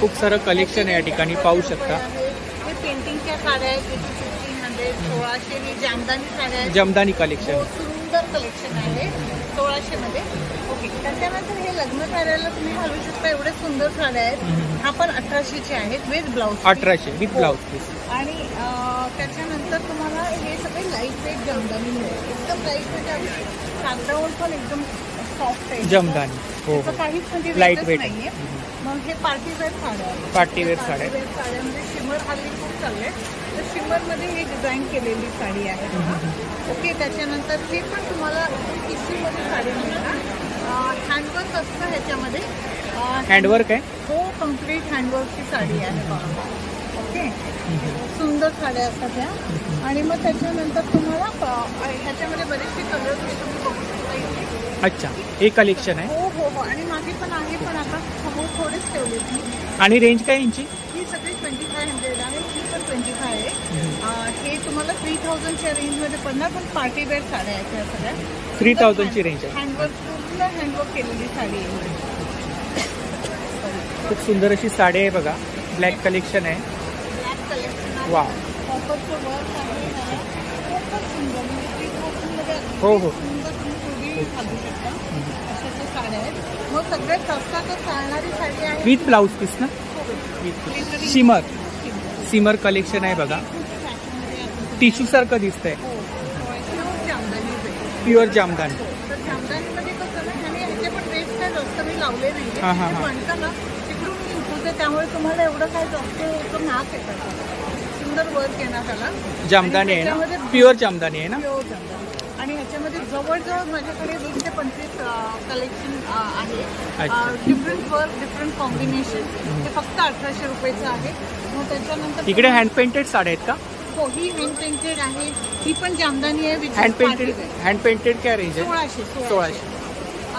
खूप सारं कलेक्शन आहे या ठिकाणी पाहू शकता. हे पेंटिंगच्या साड्या आहेत, 1600 जामदानी साड्या आहेत. जामदानी कलेक्शन. सुंदर कलेक्शन आहे 1600 मध्ये. ओके, त्याच्यानंतर हे लग्न कार्याला तुम्ही घालू शकता, एवढे सुंदर साड्या आहेत. हा पण 1800चे आहेत with blouse. 1800 with blouse piece. आणि त्याच्यानंतर तुम्हाला हे सगळे लाईट वेट जामदानी मिळेल. एकदम लाईट वेट आहे. कागदावर पण एकदम सॉफ्ट आहे जामदानी. हो, काहीच म्हणजे लाईट वेट नाहीये. मग हे पार्टीवेअर साड्या, पार्टीवेअर साड्या, साड्यामध्ये शिमर हल्ली खूप चालले. तर शिमरमध्ये हे डिझाईन केलेली साडी आहे. ओके, त्याच्यानंतर हे पण तुम्हाला टिश्यूमध्ये साडी मिळणार. हँडवर्क असतं ह्याच्यामध्ये. हँडवर्क आहे? हो, कम्प्लीट हँडवर्कची साडी आहे. ओके, सुंदर साड्या असतात ह्या. आणि मग त्याच्यानंतर तुम्हाला ह्याच्यामध्ये बरेचसे कलर तुम्ही बघू शकता इथे. अच्छा, हे कलेक्शन आहे. हो हो हो. आणि मागे पण आहे, पण आता समोर थोडेच ठेवले. आणि रेंज काय यांची? ही सगळी 2500 आहे. ही पण 25 आहे. हे तुम्हाला 3000च्या रेंजमध्ये पडणार, पण पार्टी वेअर साड्या आहेत ह्या सगळ्या. 3000ची रेंज आहे. हँडवर्क, पूर्ण हँडवर्क केलेली साडी आहे. खूप सुंदर अशी साडी आहे बघा. ब्लॅक कलेक्शन आहे. Black collection. वा, कॉपरचं वर्क आहे. खूपच सुंदर. म्हणजे 3000मध्ये हो हो घालू शकता. अशा साड्या आहेत. मग सगळ्यात स्वस्तात चालणारी साडी आहे विथ ब्लाऊज पीस ना? शिमर, सिमर कलेक्शन आहे बघा. टिश्यू सारखं दिसतंय. प्युअर जामदानी. तर जामदानीमध्ये कसं ना आणि ह्याचे पण रेट काय जास्त मी लावले नाही. हां हां हां. म्हणतं ना तिकडून मी उठवते त्यामुळे तुम्हाला एवढं काय जास्त महाग येतात. सुंदर वर्क येणार त्याला. जामदानी आहे ना, प्युअर जामदानी आहे ना. प्युअर जामदानी. आणि ह्याच्यामध्ये जवळजवळ माझ्याकडे 20 ते 25 कलेक्शन आहे. Different work, different combination. ते फक्त 1800 रुपयाचं आहे. मग त्याच्यानंतर इकडे हँड पेंटेड साड्या आहेत का? हो, ही हँड पेंटेड आहे. ही पण जामदानी आहे. हँड पेंटेड काय रेंज आहे? 1600.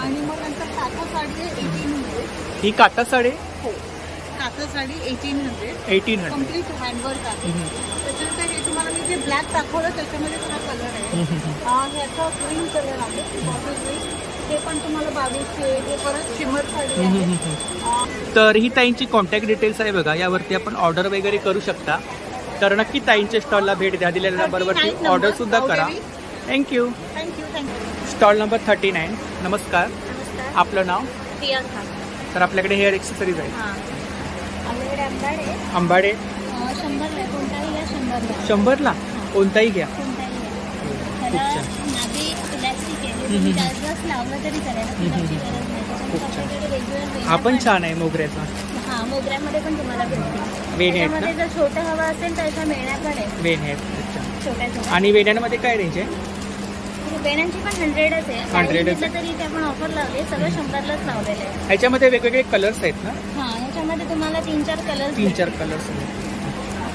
आणि मग नंतर काथा साडी आहे 1800. ही काथा साडी? हो, काथा साडी 1800. 1800 कम्प्लीट हँडवर्क आहे. त्याच्यानंतर हे तुम्हाला मी जे ब्लॅक दाखवलं त्याच्यामध्ये हा कलर आहे. ह्याचा ग्रीन कलर आहे, बॉटल ग्रीन. हे पण तुम्हाला 2200. हे परत शिमर साडी आहे. तर ही ताईंची कॉन्टॅक्ट डिटेल्स आहे बघा, यावरती आपण ऑर्डर वगैरे करू शकता. तर नक्की ताईंच्या स्टॉलला भेट द्या. दिलेल्या नंबरवरती ऑर्डर सुद्धा करा. थँक्यू. Stall number 39. नमस्कार. आपलं नाव? प्रियंका. तर आपल्याकडे हेअर एक्सेसरीज आहे. आपल्याकडे आंबाडे. आंबाडे 100ला कोणताही घ्या. 100ला कोणताही घ्या. त्याला नाभी इलास्टिक आहे. तुम्ही जास्त लावलं तरी चालेल. खूप छान. हा पण छान आहे मोगऱ्याचा. हा, मोगऱ्यामध्ये पण तुम्हाला भेटतील. वेण आहेत त्याच्यामध्ये जर छोटं हवं असेल तर अशा मेण्या पण आहेत. वेण आहेत. अच्छा. छोट्या. आणि वेण्यांमध्ये काय रेंज आहे? वेण्यांची पण 100च आहे. 100च आहे. तरी ते आपण ऑफर लावले. सगळं 100लाच लावलेले आहे. ह्याच्यामध्ये वेगवेगळे कलर्स आहेत ना? हा, ह्याच्यामध्ये तुम्हाला 3-4 कलर्स. 3-4 कलर्स आहेत.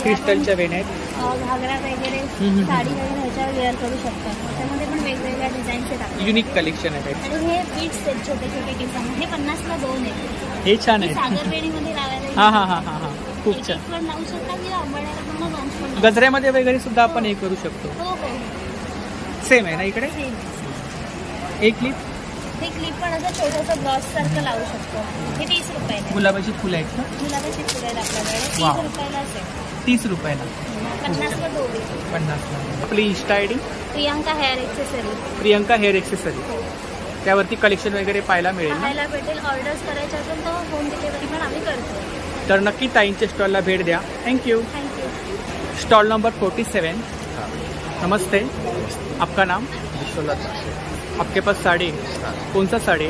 क्रिस्टलच्या वेण आहेत. घागरा वगैरे, साडी वगैरे ह्याच्यावर वेअर करू शकता. त्याच्यामध्ये पण वेगवेगळ्या डिझाईन्स आहेत. युनिक कलेक्शन आहे. आणि हे बीट्स आहेत छोटे छोटे डिझाईन. हे 50ला 2 आहेत. हे छान आहे. सागर वेणीमध्ये लावायला. हा हा हा हा हा. खूप छान. पण लावू शकता किंवा आंबाड्याला पण लॉन्च पण. गजऱ्यामध्ये वगैरे सुद्धा आपण हे करू शकतो. हो हो. सेम आहे ना इकडे? एक क्लिप. हे क्लिप पण असं छोटंसं ब्लॉस सारखं लावू शकतो. हे 30 रुपयाला. गुलाबाची फुलं आहेत ना? गुलाबाची फुलं आहेत आपल्याकडे. 30 रुपयालाच आहे. 30 रुपयाला. 50ला 2. 50ला. आपली Insta I D? Priyanka hair accessory. Priyanka hair accessory. त्यावरती कलेक्शन वगैरे पाहायला मिळेल ना? पाहायला भेटेल. ऑर्डर्स करायचे असेल तर होम डिलिव्हरी पण आम्ही करतो. तर नक्की ताईंच्या स्टॉलला भेट द्या. थँक्यू. Stall number 47. नमस्ते. आपका नाम? विश्वनाथ. आपके पास साड़ी? कौन सा साड़ी?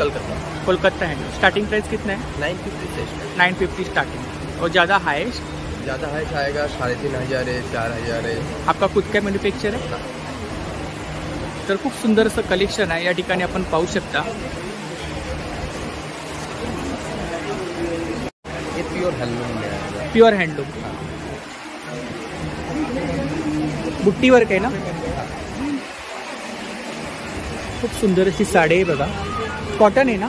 कोलकाता है. स्टार्टिंग प्राइस कितना है? 950 950 स्टार्टिंग. और ज़्यादा हाईएस्ट? ज़्यादा हाईएस्ट आएगा 3500 है, 4000 है. आपका खुद का मॅन्युफॅक्चर आहे? तर खूप सुंदर असं कलेक्शन आहे या ठिकाणी आपण पाहू शकता. ये प्योर हँडलूम है. Pure handloom. बुट्टी वर्क आहे ना? खूप सुंदर अशी साडी आहे बघा. कॉटन है ना?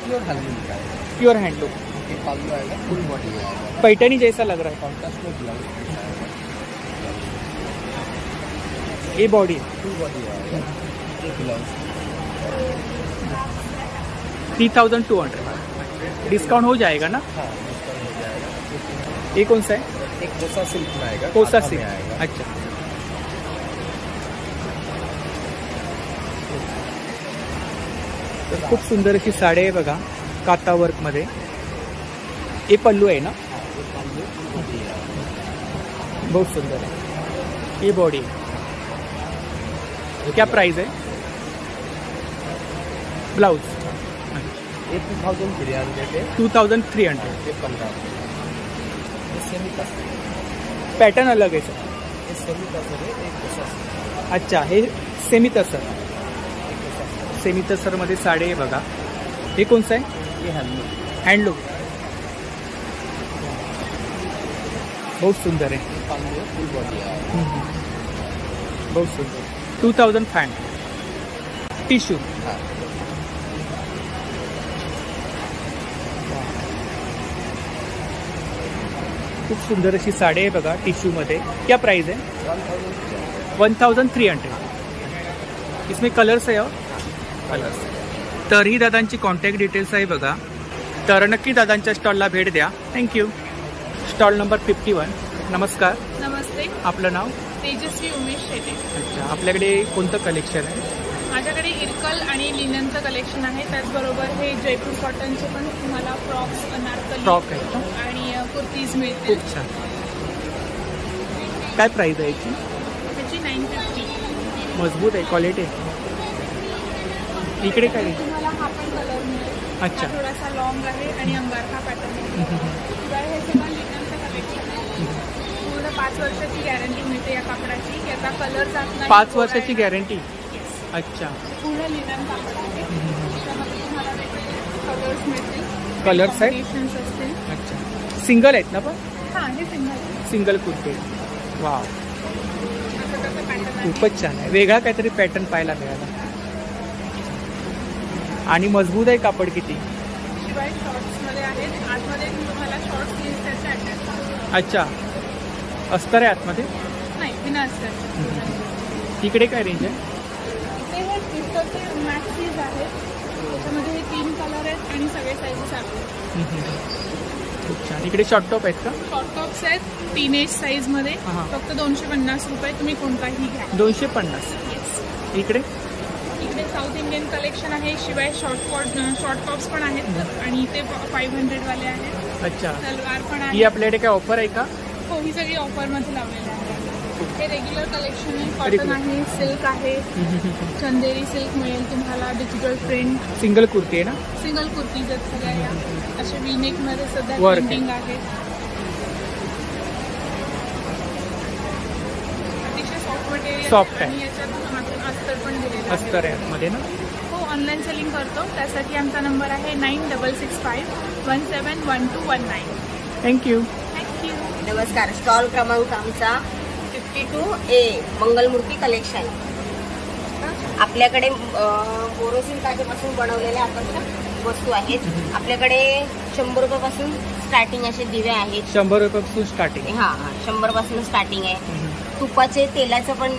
प्योर हँडलूम का है. Pure handloom. पालू आएगा, फुल बॉडी आएगा. पैठनी जैसा लग रहा है. कॉन्ट्रास्ट में ब्लाउज. ये बॉडी फुल बॉडी आएगा. ये ब्लाउज 3200. डिस्काउंट हो जाएगा ना? हाँ, डिस्काउंट हो जाएगा. ये कौन सा है? एक कोसा सिल्क में आएगा. कोसा काथा में सिल्क. आएगा. अच्छा. तर खूप सुंदर अशी साडी आहे बघा काता वर्क मध्ये. हे पल्लू आहे ना? बहुत सुंदर है. ये बॉडी. क्या प्राइस है? ब्लाउज ये 2300 है. 2300. ये 1500. ये सेमी कस्टम. पॅटर्न अलग आहे सर. ये सेमी कस्टम है. एक कोसा. अच्छा, हे सेमी तसर. सेमी तसर मध्ये साडी आहे बघा. हे कोणचं आहे? ये हँडलूम. हँडलूम. बहुत सुंदर आहे. फुल बॉडी है. बहुत सुंदर. 2500. टिश्यू. खूप सुंदर अशी साडी आहे बघा टिश्यू मध्ये. क्या प्राइस है? 1300. इसमें कलर्स आहे. कलर्स. तर ही दादांची कॉन्टॅक्ट डिटेल्स आहे बघा. तर नक्की दादांच्या स्टॉलला भेट द्या. थँक्यू. Stall number 51. नमस्कार. नमस्ते. आपलं नाव? तेजस्वी उमेश शेटे. अच्छा, आपल्याकडे कोणतं कलेक्शन आहे? माझ्याकडे इरकल आणि लिननचं कलेक्शन आहे. त्याचबरोबर हे जयपूर कॉटनचे पण तुम्हाला फ्रॉक्स, अनारकली फ्रॉक आहे आणि कुर्तीज मिळतील. खूप छान. काय प्राइस आहे याची? त्याची 950. मजबूत आहे, क्वालिटी आहे. इकडे काय रेंज? तुम्हाला हा पण कलर मिळेल. अच्छा. हा थोडासा लॉंग आहे आणि अंगारखा पॅटर्न आहे. शिवाय हे सगळं लिननचं कलेक्शन आहे. पूर्ण 5 वर्षाची गॅरंटी मिळते या कापडाची. याचा कलर जात नाही. 5 वर्षाची गॅरंटी. अच्छा. पूर्ण लिनन कापड आहे. त्यामध्ये तुम्हाला वेगवेगळे कलर्स मिळतील. कलर्स आहेत. कॉम्बिनेशन्स असतील. अच्छा. सिंगल आहेत ना पण? हां, हे सिंगल आहे. सिंगल कुर्ते. वाव, असं कसं पॅटर्न आहे. खूपच छान आहे. वेगळा काहीतरी पॅटर्न पाहायला मिळाला. आणि मजबूत आहे कापड किती. शिवाय शॉर्ट्समध्ये आहेत. आतमध्ये तुम्हाला शॉर्ट स्लीव्स त्याचे अटॅच. अच्छा. अस्तर आहे आतमध्ये? नाही, बिना अस्तर. इकडे काय रेंज आहे? ते हे पिस्टलचे मॅक्सीज आहेत. त्याच्यामध्ये हे 3 कलर आहेत आणि सगळे साईजेस आहेत. खूप छान. इकडे शॉर्ट टॉप आहेत का? शॉर्ट टॉप्स आहेत टीनेज साईजमध्ये. फक्त 250 रुपये. तुम्ही कोणताही घ्या. 250. इकडे साऊथ इंडियन कलेक्शन आहे. शिवाय शॉर्ट टॉप्स पण आहेत आणि इथे 500 वाले आहेत. अच्छा. सलवार पण आहे. ही आपल्याकडे काय ऑफर आहे का? हो, ही सगळी ऑफरमध्ये लावलेली आहे. हे रेग्युलर कलेक्शन आहे. कॉटन आहे, सिल्क आहे, चंदेरी सिल्क मिळेल तुम्हाला. Digital print. सिंगल कुर्ती आहे ना? सिंगल कुर्तीज आहेत सगळ्या या. असे वीनेक मध्ये सध्या ट्रेंडिंग आहे. अतिशय सॉफ्ट मटेरियल. सॉफ्ट आहे. आणि याच्यात अस्तर पण दिलेलं आहे. अस्तर आहे मध्ये ना? हो, ऑनलाईन सेलिंग करतो. त्यासाठी आमचा नंबर आहे 9665171219. थँक्यू. नमस्कार. स्टॉल क्रमांक आमचा 52A मंगलमूर्ती कलेक्शन. आपल्याकडे बोरोसिल काचेपासून बनवलेल्या आकर्षक वस्तू आहेत. आपल्याकडे 100 रुपयापासून स्टार्टिंग असे दिवे आहेत. 100 रुपयापासून स्टार्टिंग? हा, 100 पासून स्टार्टिंग आहे. तुपाचे तेलाचं पण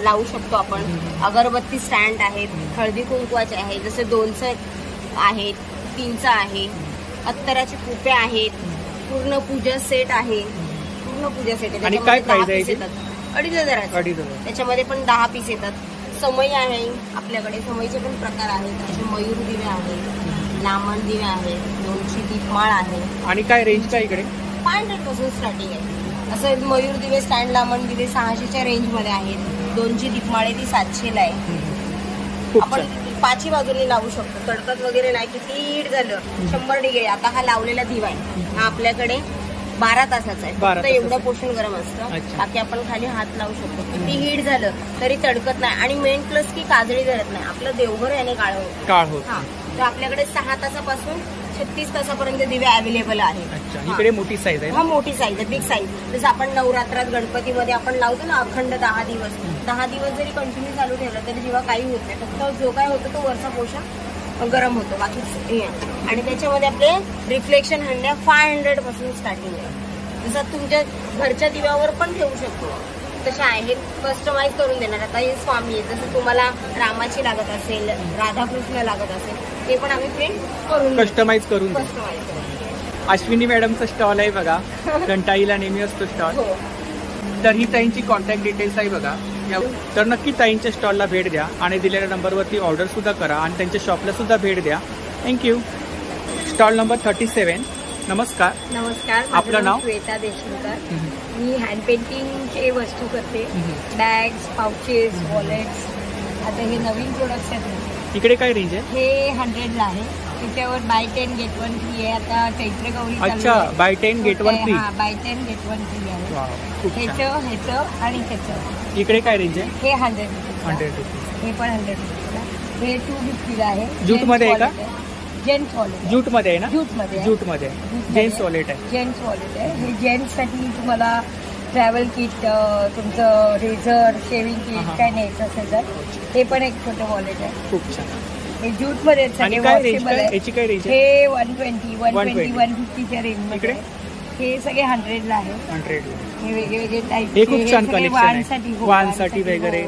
लावू शकतो आपण. अगरबत्ती स्टँड आहेत. हळदी कुंकवाचे आहेत. जसे 2चं आहेत, 3चं आहे. अत्तराचे कुपे आहेत. पूर्ण पूजा सेट आहे. पूर्ण पूजा सेट आहे. आणि काय प्राइस आहे? 2,500. त्याच्यामध्ये पण 10 पीस येतात. समई आहे आपल्याकडे. समईचे पण प्रकार आहेत. असे मयूर दिवे आहेत, लांबण दिवे आहेत, 200 दीपमाळ आहे. आणि काय रेंज काय इकडे? 500 पासून स्टार्टिंग आहे. असं मयूर दिवे स्टँड, लांबण दिवे 600च्या रेंजमध्ये आहेत. 200 दीपमाळे ती 700ला आहे. आपण 5ही बाजूने लावू शकतो. तडकत वगैरे नाही. किती हीट झालं 100 डिग्री. आता हा लावलेला दिवा आहे. हा आपल्याकडे 12 तासाचा आहे. फक्त एवढं पोषण गरम असतं. बाकी आपण खाली हात लावू शकतो. किती हीट झालं तरी तडकत नाही. आणि मेन प्लस की काजळी धरत नाही. आपलं देवघर याने काळ होत. हा, तर आपल्याकडे 6 तासापासून 36 तासापर्यंत दिवे अवेलेबल आहेत. इकडे मोठी साईज आहे? हा, मोठी साईज आहे. Big size. जसं आपण नवरात्रात गणपतीमध्ये आपण लावतो ना अखंड 10 दिवस. 10 दिवस जरी कंटिन्यू चालू ठेवलं तरी जेव्हा काही होत नाही. फक्त जो काय होतं तो वरचा पोषण गरम होतो. बाकी आणि त्याच्यामध्ये आपले रिफ्लेक्शन हंड्या 500 पासून स्टार्टिंग आहे. जसं तुमच्या घरच्या दिव्यावर पण ठेवू शकतो तसे आहेत. कस्टमाइज करून देणार. आता हे स्वामी आहे. जसं तुम्हाला रामाची लागत असेल, राधाकृष्ण लागत असेल, ते पण आम्ही प्रिंट करून कस्टमाइज करून. अश्विनी मॅडमचा स्टॉल आहे बघा. घंटाईला नेहमी असतो स्टॉल. तर ही ताईंची कॉन्टॅक्ट डिटेल्स आहे बघा. तर नक्की ताईंच्या स्टॉलला भेट द्या आणि दिलेल्या नंबरवरती ऑर्डर सुद्धा करा आणि त्यांच्या शॉपला सुद्धा भेट द्या. थँक्यू. Stall number 37. नमस्कार. नमस्कार. आपलं नाव? श्वेता देशमुखकर. मी हँड पेंटिंगचे वस्तू करते. Bags, pouches, wallets. आता हे नवीन प्रोडक्ट्स आहेत. इकडे काय रेंज आहे? हे 100ला आहे. त्याच्यावर बाय 10 गेट 1 फ्री आहे. आता चैत्र गौरी. अच्छा, buy 10 get 1 free. Buy 10 get 1 free आहे. ह्याचं आणि ह्याचं. इकडे काय रेंज आहे? हे 100 रुपीज. हे पण 100 रुपीजला. हे 250ला आहे. जूट मध्ये आहे का? Gents wallet. जूट मध्ये आहे ना? जूट मध्ये. जेंट्स वॉलेट आहे. जेंट्स वॉलेट आहे. हे जेंट्ससाठी तुम्हाला ट्रॅव्हल किट, तुमचं रेझर, शेविंग किट काय न्यायचं असेल तर हे पण एक छोटं वॉलेट आहे. खूप छान. हे जूट मध्ये याची काय रेंज? हे 120, 120, 150च्या रेंज मध्ये. हे सगळे 100ला आहे. 100ला. हे वेगवेगळे टाईप. हे खूप छान कलेक्शन आहे. वाहनसाठी वगैरे,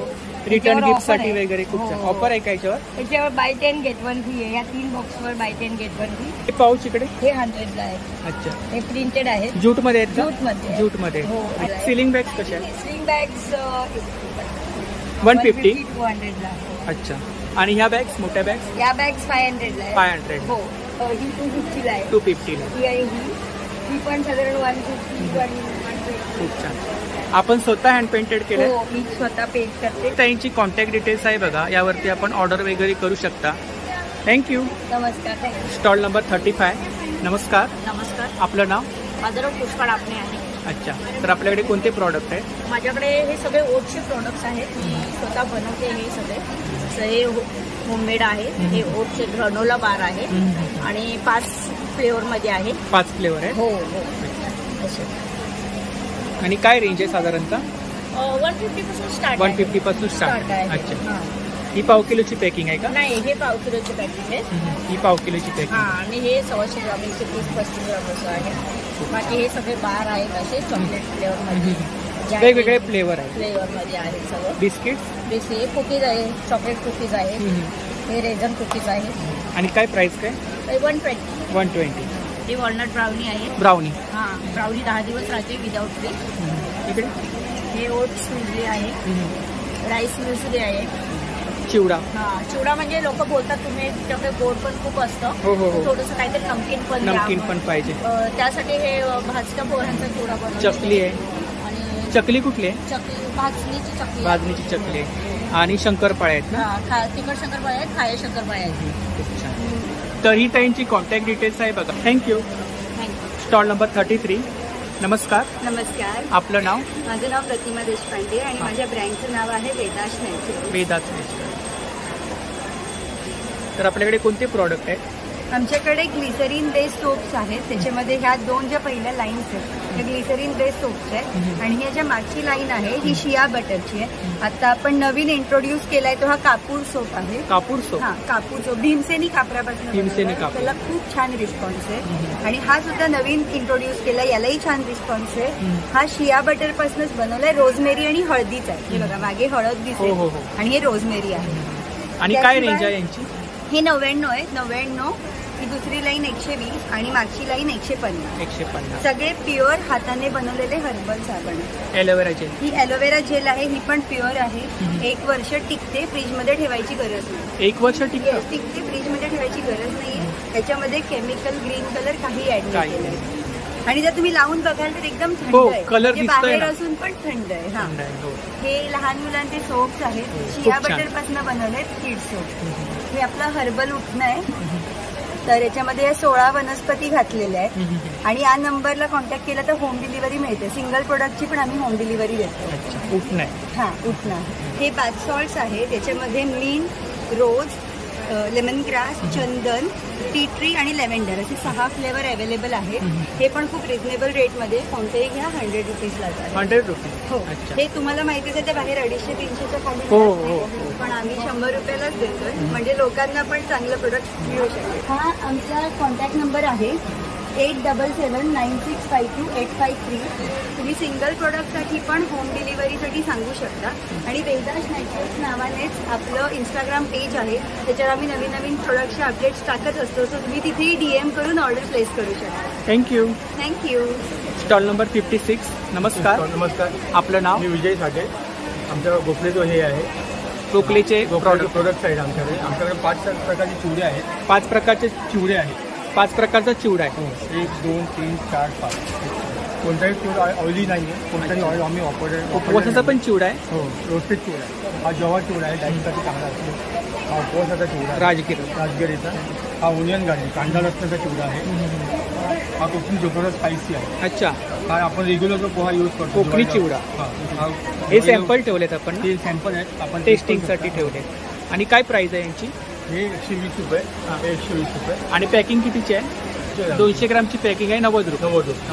रिटर्न गिफ्ट साठी वगैरे खूप छान ऑफर आहे का याच्यावर? याच्यावर बाय 10 गेट 1 फ्री आहे. या 3 बॉक्सवर बाय 10 गेट 1 फ्री. हे पाऊच इकडे? हे 100ला आहे. अच्छा. हे प्रिंटेड आहे. जूट मध्ये आहेत? जूट मध्ये. सिलिंग बॅग्स कशा आहेत? Ceiling bags 150 200ला. अच्छा. आणि ह्या बॅग्स, मोठ्या बॅग्स? या बॅग्स 500ला आहे. 500. हो. ही 250ला आहे. 250ला. ही पण साधारण 150. खूप छान. आपण स्वतः हँड पेंटेड केले? हो, मी स्वतः पेंट करते. त्यांची कॉन्टॅक्ट डिटेल्स आहे बघा, यावरती आपण ऑर्डर वगैरे करू शकता. थँक्यू. नमस्कार. थँक्यू. Stall number 35. नमस्कार. नमस्कार. आपलं नाव? माझं नाव पुष्पा डापणे आहे. अच्छा, तर आपल्याकडे कोणते प्रॉडक्ट आहेत? माझ्याकडे हे सगळे ओटचे प्रोडक्ट्स आहेत. मी स्वतः बनवते हे सगळे. हे होममेड आहे. हे ओटचे ग्रॅनोला बार आहे आणि 5 फ्लेवरमध्ये आहे. 5 फ्लेवर आहे? हो हो. आणि काय रेंज आहे साधारणतः? 150 पासून स्टार्ट. 150 पासून स्टार्ट आहे. अच्छा, ही पाव किलोची पॅकिंग आहे का? नाही, हे पाव किलोची पॅकिंग आहे. ही पाव किलोची पॅकिंग. आणि हे 125 ग्राम 130-35 ग्राम असं आहे. बाकी हे सगळे बार आहेत असे चॉकलेट फ्लेवरमध्ये. वेगवेगळे फ्लेवर आहेत. फ्लेवरमध्ये आहेत सगळं. बिस्किट्स? हे कुकीज आहे, चॉकलेट कुकीज आहे. हे रेझन कुकीज आहे. आणि काय प्राइस काय? 120. 120. हे वॉलनट ब्राउनी आहे. ब्राउनी? हां, ब्राउनी 10 दिवस राहते विदाउट फ्रीज. इकडे हे ओट्स म्युझली आहे. राईस म्युझली आहे. चिवडा? हां, चिवडा म्हणजे लोक बोलतात तुम्ही त्याच्याकडे गोड पण खूप असतं. हो हो हो. थोडंसं काहीतरी नमकीन पण पाहिजे. त्यासाठी हे भाजक्या पोह्यांचा चिवडा बनवतो. चकली आहे. आणि चकली कुठली आहे? चकली भाजणीची चकली. भाजणीची चकली आहे. आणि शंकरपाळे आहेत ना? हां, तिखट शंकरपाळे आहेत, खाये शंकरपाळे आहेत. खूप छान. तर ही त्यांची कॉन्टॅक्ट डिटेल्स आहे बघा. थँक्यू. Stall number 33. नमस्कार. नमस्कार. आपलं नाव? माझं नाव प्रतिमा देशपांडे आणि माझ्या ब्रँडचं नाव आहे वेदाश नॅचरल. वेदाश नॅचरल. तर आपल्याकडे कोणते प्रॉडक्ट आहेत? आमच्याकडे ग्लिसरीन बेस्ड सोप्स आहेत. त्याच्यामध्ये ह्या 2 ज्या पहिल्या लाईन्स आहेत त्या ग्लिसरीन बेस्ड सोप्स आहेत. आणि ह्या ज्या मागची लाईन आहे ही शिया बटरची आहे. आता आपण नवीन इंट्रोड्यूस केलाय तो हा कापूर सोप आहे. कापूर सोप? हा, कापूर सोप भीमसेनी कापरापासून. भीमसेनी कापूर. त्याला खूप छान रिस्पॉन्स आहे. आणि हा सुद्धा नवीन इंट्रोड्यूस केला, यालाही छान रिस्पॉन्स आहे. हा शिया बटर पासूनच बनवलाय. रोजमेरी आणि हळदीचा आहे. हे बघा मागे हळद दिसेल आणि हे रोजमेरी आहे. आणि काय रेंज आहे यांची? हे 99 आहे. 99. ही दुसरी लाईन 120 आणि मागची लाईन 150. 150. सगळे प्युअर हाताने बनवलेले हर्बल साबण. Aloe vera gel? ही एलोवेरा जेल आहे. ही पण प्युअर आहे. 1 वर्ष टिकते. फ्रीजमध्ये ठेवायची गरज नाही. 1 वर्ष टिकते? फ्रीजमध्ये ठेवायची गरज नाहीये. त्याच्यामध्ये केमिकल ग्रीन कलर काही ऍड नाही केलंय. आणि जर तुम्ही लावून बघाल तर एकदम थंड आहे. कलर बाहेर असून पण थंड आहे. हा, हे लहान मुलांचे सोप्स आहेत. शिया बटर पासून बनवले किड सोप. हे आपलं हर्बल उठणं आहे. तर याच्यामध्ये या 16 वनस्पती घातलेल्या आहेत. आणि या नंबरला कॉन्टॅक्ट केला तर होम डिलिव्हरी मिळते. सिंगल प्रोडक्टची पण आम्ही होम डिलिव्हरी देतो. उठणं? हां, उठणं. हे बाथ सॉल्ट्स आहे. त्याच्यामध्ये मिंट, रोज, लेमन ग्रास, चंदन, टी ट्री आणि लेव्हेंडर असे 6 फ्लेवर अवेलेबल आहेत. हे पण खूप रिझनेबल रेटमध्ये कोणतेही घ्या 100 रुपीजला जातात. 100 रुपीज? हो. हे तुम्हाला माहितीच आहे, ते बाहेर 250-300च्या खाली. पण आम्ही 100 रुपयालाच देतोय. म्हणजे लोकांना पण चांगलं प्रोडक्ट मिळू शकते. हा आमचा कॉन्टॅक्ट नंबर आहे 8779652853. तुम्ही सिंगल प्रोडक्टसाठी पण होम डिलिव्हरीसाठी सांगू शकता. आणि वेदाश नॅचरल्स नावानेच आपलं इंस्टाग्राम पेज आहे. त्याच्यावर आम्ही नवीन नवीन प्रोडक्टचे अपडेट्स टाकत असतो. सो तुम्ही तिथेही DM करून ऑर्डर प्लेस करू शकता. थँक्यू. थँक्यू. Stall number 56. नमस्कार. नमस्कार. आपलं नाव? मी विजय साठे. आमच्या गोखलेचं हे आहे. गोखलेचे प्रोडक्ट्स आहेत आमच्याकडे. आमच्याकडे 5 प्रकारचे चिवडे आहेत. 5 प्रकारचे चिवडे आहेत. 5 प्रकारचा चिवडा आहे. 1, 2, 3, 4, 5. कोणताही चिवडा ऑइली नाही आहे. कोणताही ऑइल आम्ही उपवासाचा पण चिवडा आहे? हो, रोस्टेड चिवडा आहे. हा जवा चिवडा आहे, डायटिंगसाठी चांगला असतो. हा उपवासाचा चिवडा आहे, राजगिरीचा. हा ओनियन गार्लिक कांदा लसणाचा चिवडा आहे. हा कोकणी जोगरा स्पायसी आहे. अच्छा. हा आपण रेग्युलर जो पोहा यूज करतो कोकणी चिवडा. हे सॅम्पल ठेवलेत आपण? ते सॅम्पल आहेत, आपण टेस्टिंगसाठी ठेवले. आणि काय प्राइस आहे यांची? हे 120 रुपये. 120 रुपये. आणि पॅकिंग कितीची आहे? 200 ग्रामची पॅकिंग आहे. 90 रुपये. 90 रुपये.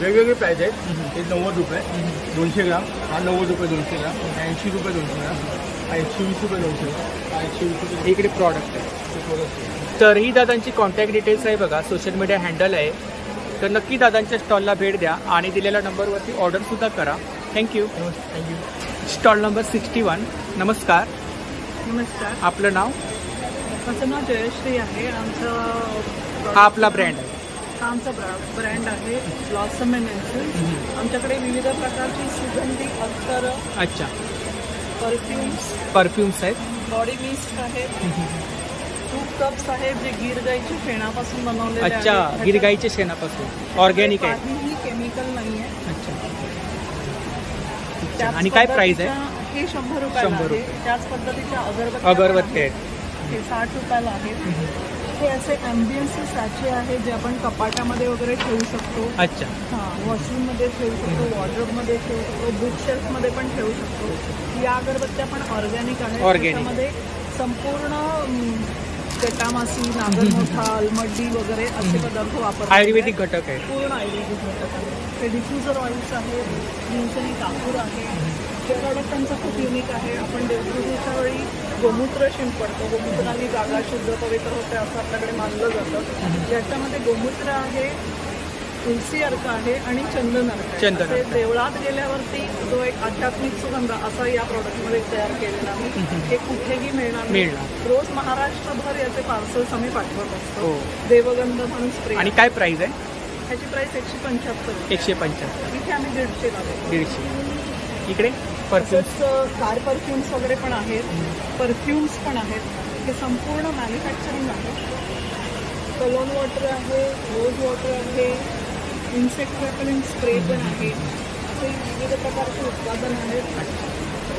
वेगवेगळे प्राइस आहेत. हे 90 रुपये 200 ग्राम. हा 90 रुपये 200 ग्राम. 80 रुपये 200 ग्राम. हा 120 रुपये 200 ग्राम. हा 120 रुपये. इकडे प्रॉडक्ट आहे. तर ही दादांची कॉन्टॅक्ट डिटेल्स आहे बघा. सोशल मीडिया हँडल आहे. तर नक्की दादांच्या स्टॉलला भेट द्या आणि दिलेल्या नंबरवरती ऑर्डरसुद्धा करा. थँक्यू. Stall number 61. नमस्कार. नमस्कार. आपलं नाव? माझं नाव जयश्री आहे. आमचं हा आपला ब्रँड आहे? हा आमचा ब्रँड आहे ब्लॉसम अँड एसेन्स. आमच्याकडे विविध प्रकारची सुगंधी अत्तर. अच्छा. परफ्युम्स आहेत. बॉडी मिस्ट आहेत. 2 कप्स आहेत जे गिर गाईच्या शेणापासून बनवलेले आहेत. अच्छा, गिर गाईच्या शेणापासून. ऑर्गॅनिक आहे. काहीही केमिकल नाही आहे. अच्छा. अच्छा, आणि काय प्राइस आहे? हे 100 रुपयाला आहे. त्याच पद्धतीच्या अगरबत्ती आहेत. हे 60 रुपयाला आहेत. हे असे ॲम्बियन्स सॅचे आहे जे आपण कपाटामध्ये वगैरे ठेवू शकतो. अच्छा. हां, वॉशरूममध्ये ठेवू शकतो, वॉर्डरोबमध्ये ठेवू शकतो, बुक शेल्फमध्ये पण ठेवू शकतो. या अगरबत्त्या पण ऑर्गॅनिक आहेत. त्याच्यामध्ये संपूर्ण केटामासी, नागरमोथा, अलमड्डी वगैरे असे पदार्थ वापरतात. आयुर्वेदिक घटक आहे. पूर्ण आयुर्वेदिक घटक आहे. हे डिफ्युजर ऑइल्स आहे, दिवसनी कापूर आहे. हे प्रॉडक्ट त्यांचं खूप युनिक आहे. आपण देवपूजेच्या वेळी गोमूत्र शिंपडतो. गोमूत्राने जागा शुद्ध पवित्र होते असं आपल्याकडे मानलं जातं. याच्यामध्ये गोमूत्र आहे, तुलसी अर्क आहे आणि चंदन अर्क आहे. देवळात गेल्यावरती जो एक आध्यात्मिक सुगंध असा या प्रॉडक्टमध्ये तयार केलेला आहे. हे कुठेही मिळणार नाही. रोज महाराष्ट्रभर याचे पार्सल्स आम्ही पाठवत असतो. देवगंध म्हणून स्प्रे. आणि काय प्राइस आहे? ह्याची प्राइस 175. 175. इथे आम्ही 150 लावतो. 150. इकडे परफ्यूम्स, कार परफ्यूम्स वगैरे पण आहेत. परफ्यूम्स पण आहेत. हे संपूर्ण मॅन्युफॅक्चरिंग आहे. कलोन वॉटर आहे, रोज वॉटर आहे, इन्सेक्ट रेपेलेंट स्प्रे पण आहे. असे विविध प्रकारचे उत्पादन आहेत.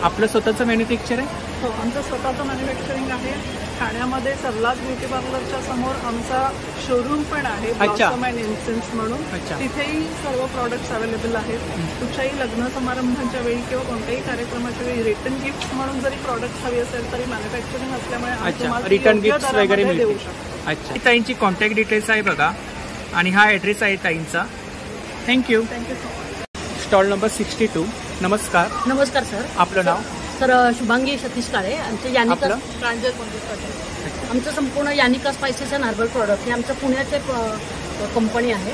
आपलं स्वतःचं मॅन्युफॅक्चर आहे? हो, आमचं स्वतःचं मॅन्युफॅक्चरिंग आहे. ठाण्यामध्ये सरलाज ब्युटी पार्लरच्या समोर आमचा शोरूम पण आहे, ब्लॉसम अँड इन्सेन्स म्हणून. तिथेही सर्व प्रॉडक्ट्स अवेलेबल आहेत. कुठच्याही लग्न समारंभाच्या वेळी किंवा कोणत्याही कार्यक्रमाच्या वेळी रिटर्न गिफ्ट म्हणून जरी प्रॉडक्ट्स हवी असेल तरी मॅन्युफॅक्चरिंग असल्यामुळे रिटर्न गिफ्ट वगैरे देऊ शकतो. अच्छा, ताईंची कॉन्टॅक्ट डिटेल्स आहे बघा आणि हा ॲड्रेस आहे ताईंचा. Thank you. Thank you so much. Stall number 62. नमस्कार. नमस्कार सर. आपलं नाव? सर शुभांगी सतीश काळे. आमचं यानिका प्रांजल आमचं संपूर्ण Yanika spices and herbal product हे आमचं पुण्याचे कंपनी आहे.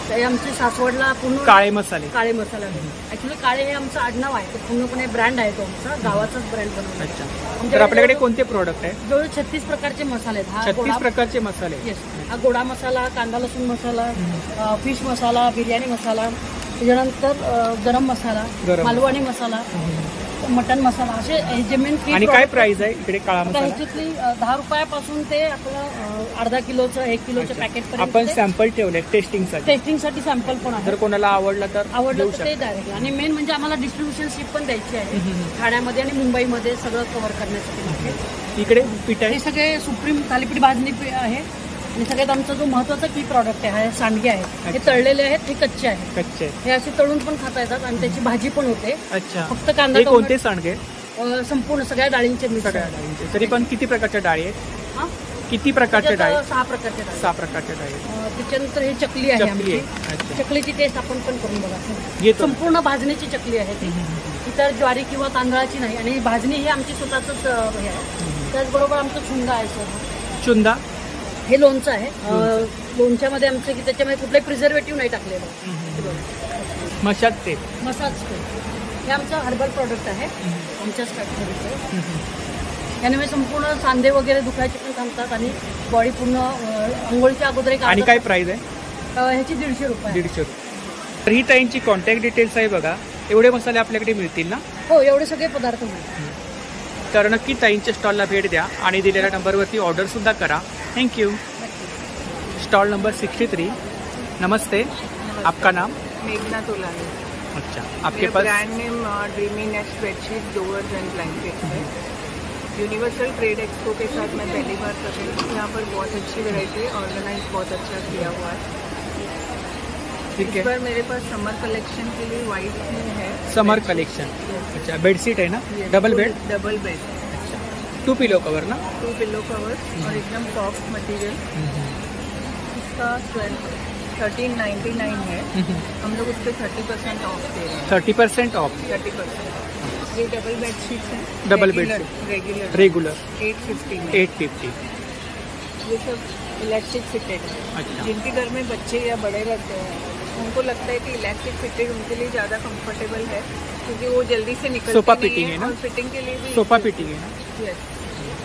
ते आमची सासवडला पूर्ण काळे मसाला ॲक्च्युली काळे हे आमचं आडनाव आहे. ते पूर्णपणे ब्रँड आहे तो आमचा गावाचाच ब्रँड बनवला. अच्छा, तर आपल्याकडे कोणते प्रोडक्ट आहे? जवळ 36 प्रकारचे मसाले आहेत. 36 प्रकारचे मसाले. येस. हा गोडा मसाला, कांदा लसूण मसाला, फिश मसाला, बिर्याणी मसाला, त्याच्यानंतर गरम मसाला, मालवणी मसाला, मटन मसाला असे जे मेन. आणि काय प्राइस आहे इकडे काळा मसाला? ह्याच्यातली 10 रुपयापासून ते आपलं अर्धा किलोचं 1 किलोच्या पॅकेट आपण सॅम्पल ठेवले टेस्टिंगसाठी सॅम्पल पण आहे. जर कोणाला आवडलं तर ते डायरेक्ट. आणि मेन म्हणजे आम्हाला डिस्ट्रीब्युशनशिप पण द्यायची आहे ठाण्यामध्ये आणि मुंबईमध्ये सगळं कव्हर करण्यासाठी. इकडे पीठ आहे, हे सगळे सुप्रीम थालीपीठ भाजणी आहे. आणि सगळ्यात आमचा जो महत्वाचा की प्रॉडक्ट आहे सांडगे आहेत. हे तळलेले आहेत, हे कच्चे आहेत. हे असे तळून पण खाता येतात आणि त्याची भाजी पण होते. अच्छा, फक्त कांदा. कोणते सांडगे? संपूर्ण सगळ्या डाळींचे मिक्स. तरी पण किती प्रकारच्या डाळी आहेत? किती प्रकारच्या डाळी? 6 प्रकारच्या डाळी. 6 प्रकारच्या डाळी. त्याच्यानंतर हे चकली आहे आमची. चकलीची टेस्ट आपण पण करून बघा. संपूर्ण भाजणीची चकली आहे ती. इतर ज्वारी किंवा तांदळाची नाही. आणि भाजणी ही आमची स्वतःच हे आहे. त्याचबरोबर आमचं चुंदा आहे सर. चुंदा हे लोणचं आहे. लोणच्यामध्ये आमचं की त्याच्यामध्ये कुठलाही प्रिझर्वेटिव्ह नाही टाकलेलं. मसाज तेल. हे आमचं हर्बल प्रॉडक्ट आहे आमच्याच फॅक्टरीचं. याने संपूर्ण सांधे वगैरे दुखायचे पण थांबतात आणि बॉडी पूर्ण आंघोळीच्या अगोदर एक. आणि काय प्राइस आहे ह्याची? 150 रुपये. 150 रुपये. तर ही ताईंची कॉन्टॅक्ट डिटेल्स आहे बघा. एवढे मसाले आपल्याकडे मिळतील ना? हो, एवढे सगळे पदार्थ मिळतील. तर नक्की ताईंच्या स्टॉलला भेट द्या आणि दिलेल्या नंबरवरती ऑर्डर सुद्धा करा. थँक्यू. Stall number 63. नमस्ते, आपका नाम? मेघना तोलानी. अच्छा, आपके पास? Brand name dreamy nest bedsheet, duvets and blankets है. यूनिवर्सल ट्रेड एक्सपो के साथ मैं पहली बार कर रही हूँ. यहाँ पर बहुत अच्छी वैरायटी ऑर्गेनाइज बहुत अच्छा किया हुआ है. ठीक है. इस बार मेरे पास समर कलेक्शन के लिए वाइट में है. समर कलेक्शन. अच्छा, बेडशीट है ना? Double bed. Double bed. अच्छा, 2 पिलो कवर ना? 2 पिलो कवर और एकदम सॉफ्ट मटेरियल. इसका 1399 है. हम लोग उस पर 30% ऑफ दे रहे हैं. 30% ऑफ. 30%. ये डबल बेड शीट्स हैं. Double bed regular 850. ये सब इलेक्ट्रिक फिटेड है. अच्छा. जिनके घर में बच्चे या बड़े रहते हैं उनको लगता है कि इलेक्ट्रिक फिटेड उनके लिए ज़्यादा कंफर्टेबल है क्योंकि वो जल्दी से निकलते सोफा नहीं फिटिंग है ना? और फिटिंग के लिए भी सोफा फिटिंग है ना? यस.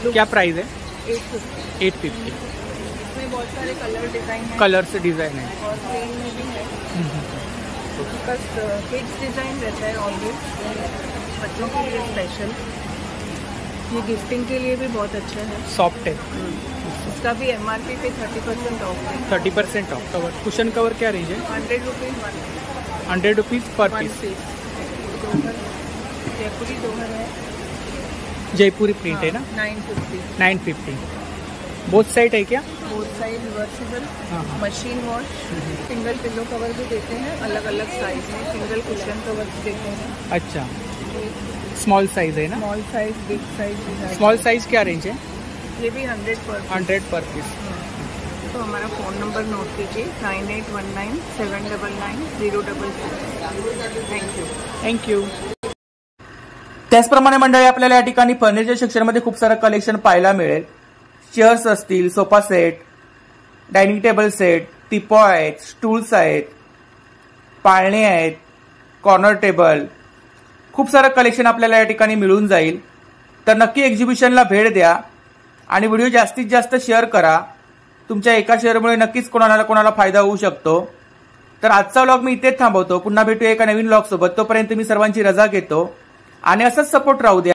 क्या प्राइस है? 850. 850. इसमें बहुत सारे कलर डिज़ाइन है. कलर से डिज़ाइन है और प्लेन में भी है. बस किड्स डिज़ाइन रहता है ऑलवेज. बच्चों के लिए स्पेशल. ये गिफ्टिंग के लिए भी बहुत अच्छा है. सॉफ्ट है. इसका भी MRP पे 30% ऑफ है. 30% ऑफ. कवर, कुशन कवर क्या रेंज है? 100 रुपीज़. 100 रुपीज़ पर पीस. जयपुरी दोहर है, जयपुरी प्रिंट है ना, 950। बोथ साइड है क्या? Both side reversible, machine wash, single pillow cover भी देते हैं अलग अलग साइज में, सिंगल कुशन कवर भी देते हैं। अच्छा, स्मॉल साइज है ना? Small size, big size. Small size क्या रेंज है? ये भी 100 पर पीस। तो हमारा फ़ोन नंबर नोट कीजिए 9819799022। Thank you. त्याचप्रमाणे मंडळी आपल्याला या ठिकाणी फर्निचर सेक्शनमध्ये खूप सारं कलेक्शन पाहायला मिळेल. चेअर्स असतील, sofa set, dining table set, teapoy आहेत, स्टूल्स आहेत, पाळणे आहेत, कॉर्नर टेबल, खूप सारं कलेक्शन आपल्याला या ठिकाणी मिळून जाईल. तर नक्की एक्झिबिशनला भेट द्या आणि व्हिडिओ जास्तीत जास्त शेअर करा. तुमच्या एका शेअरमुळे नक्कीच कोणाला फायदा होऊ शकतो. तर आजचा व्लॉग मी इथेच थांबवतो. पुन्हा भेटूया एका नवीन व्लॉग सोबत. तोपर्यंत मी सर्वांची रजा घेतो आणि असंच सपोर्ट राहू द्या.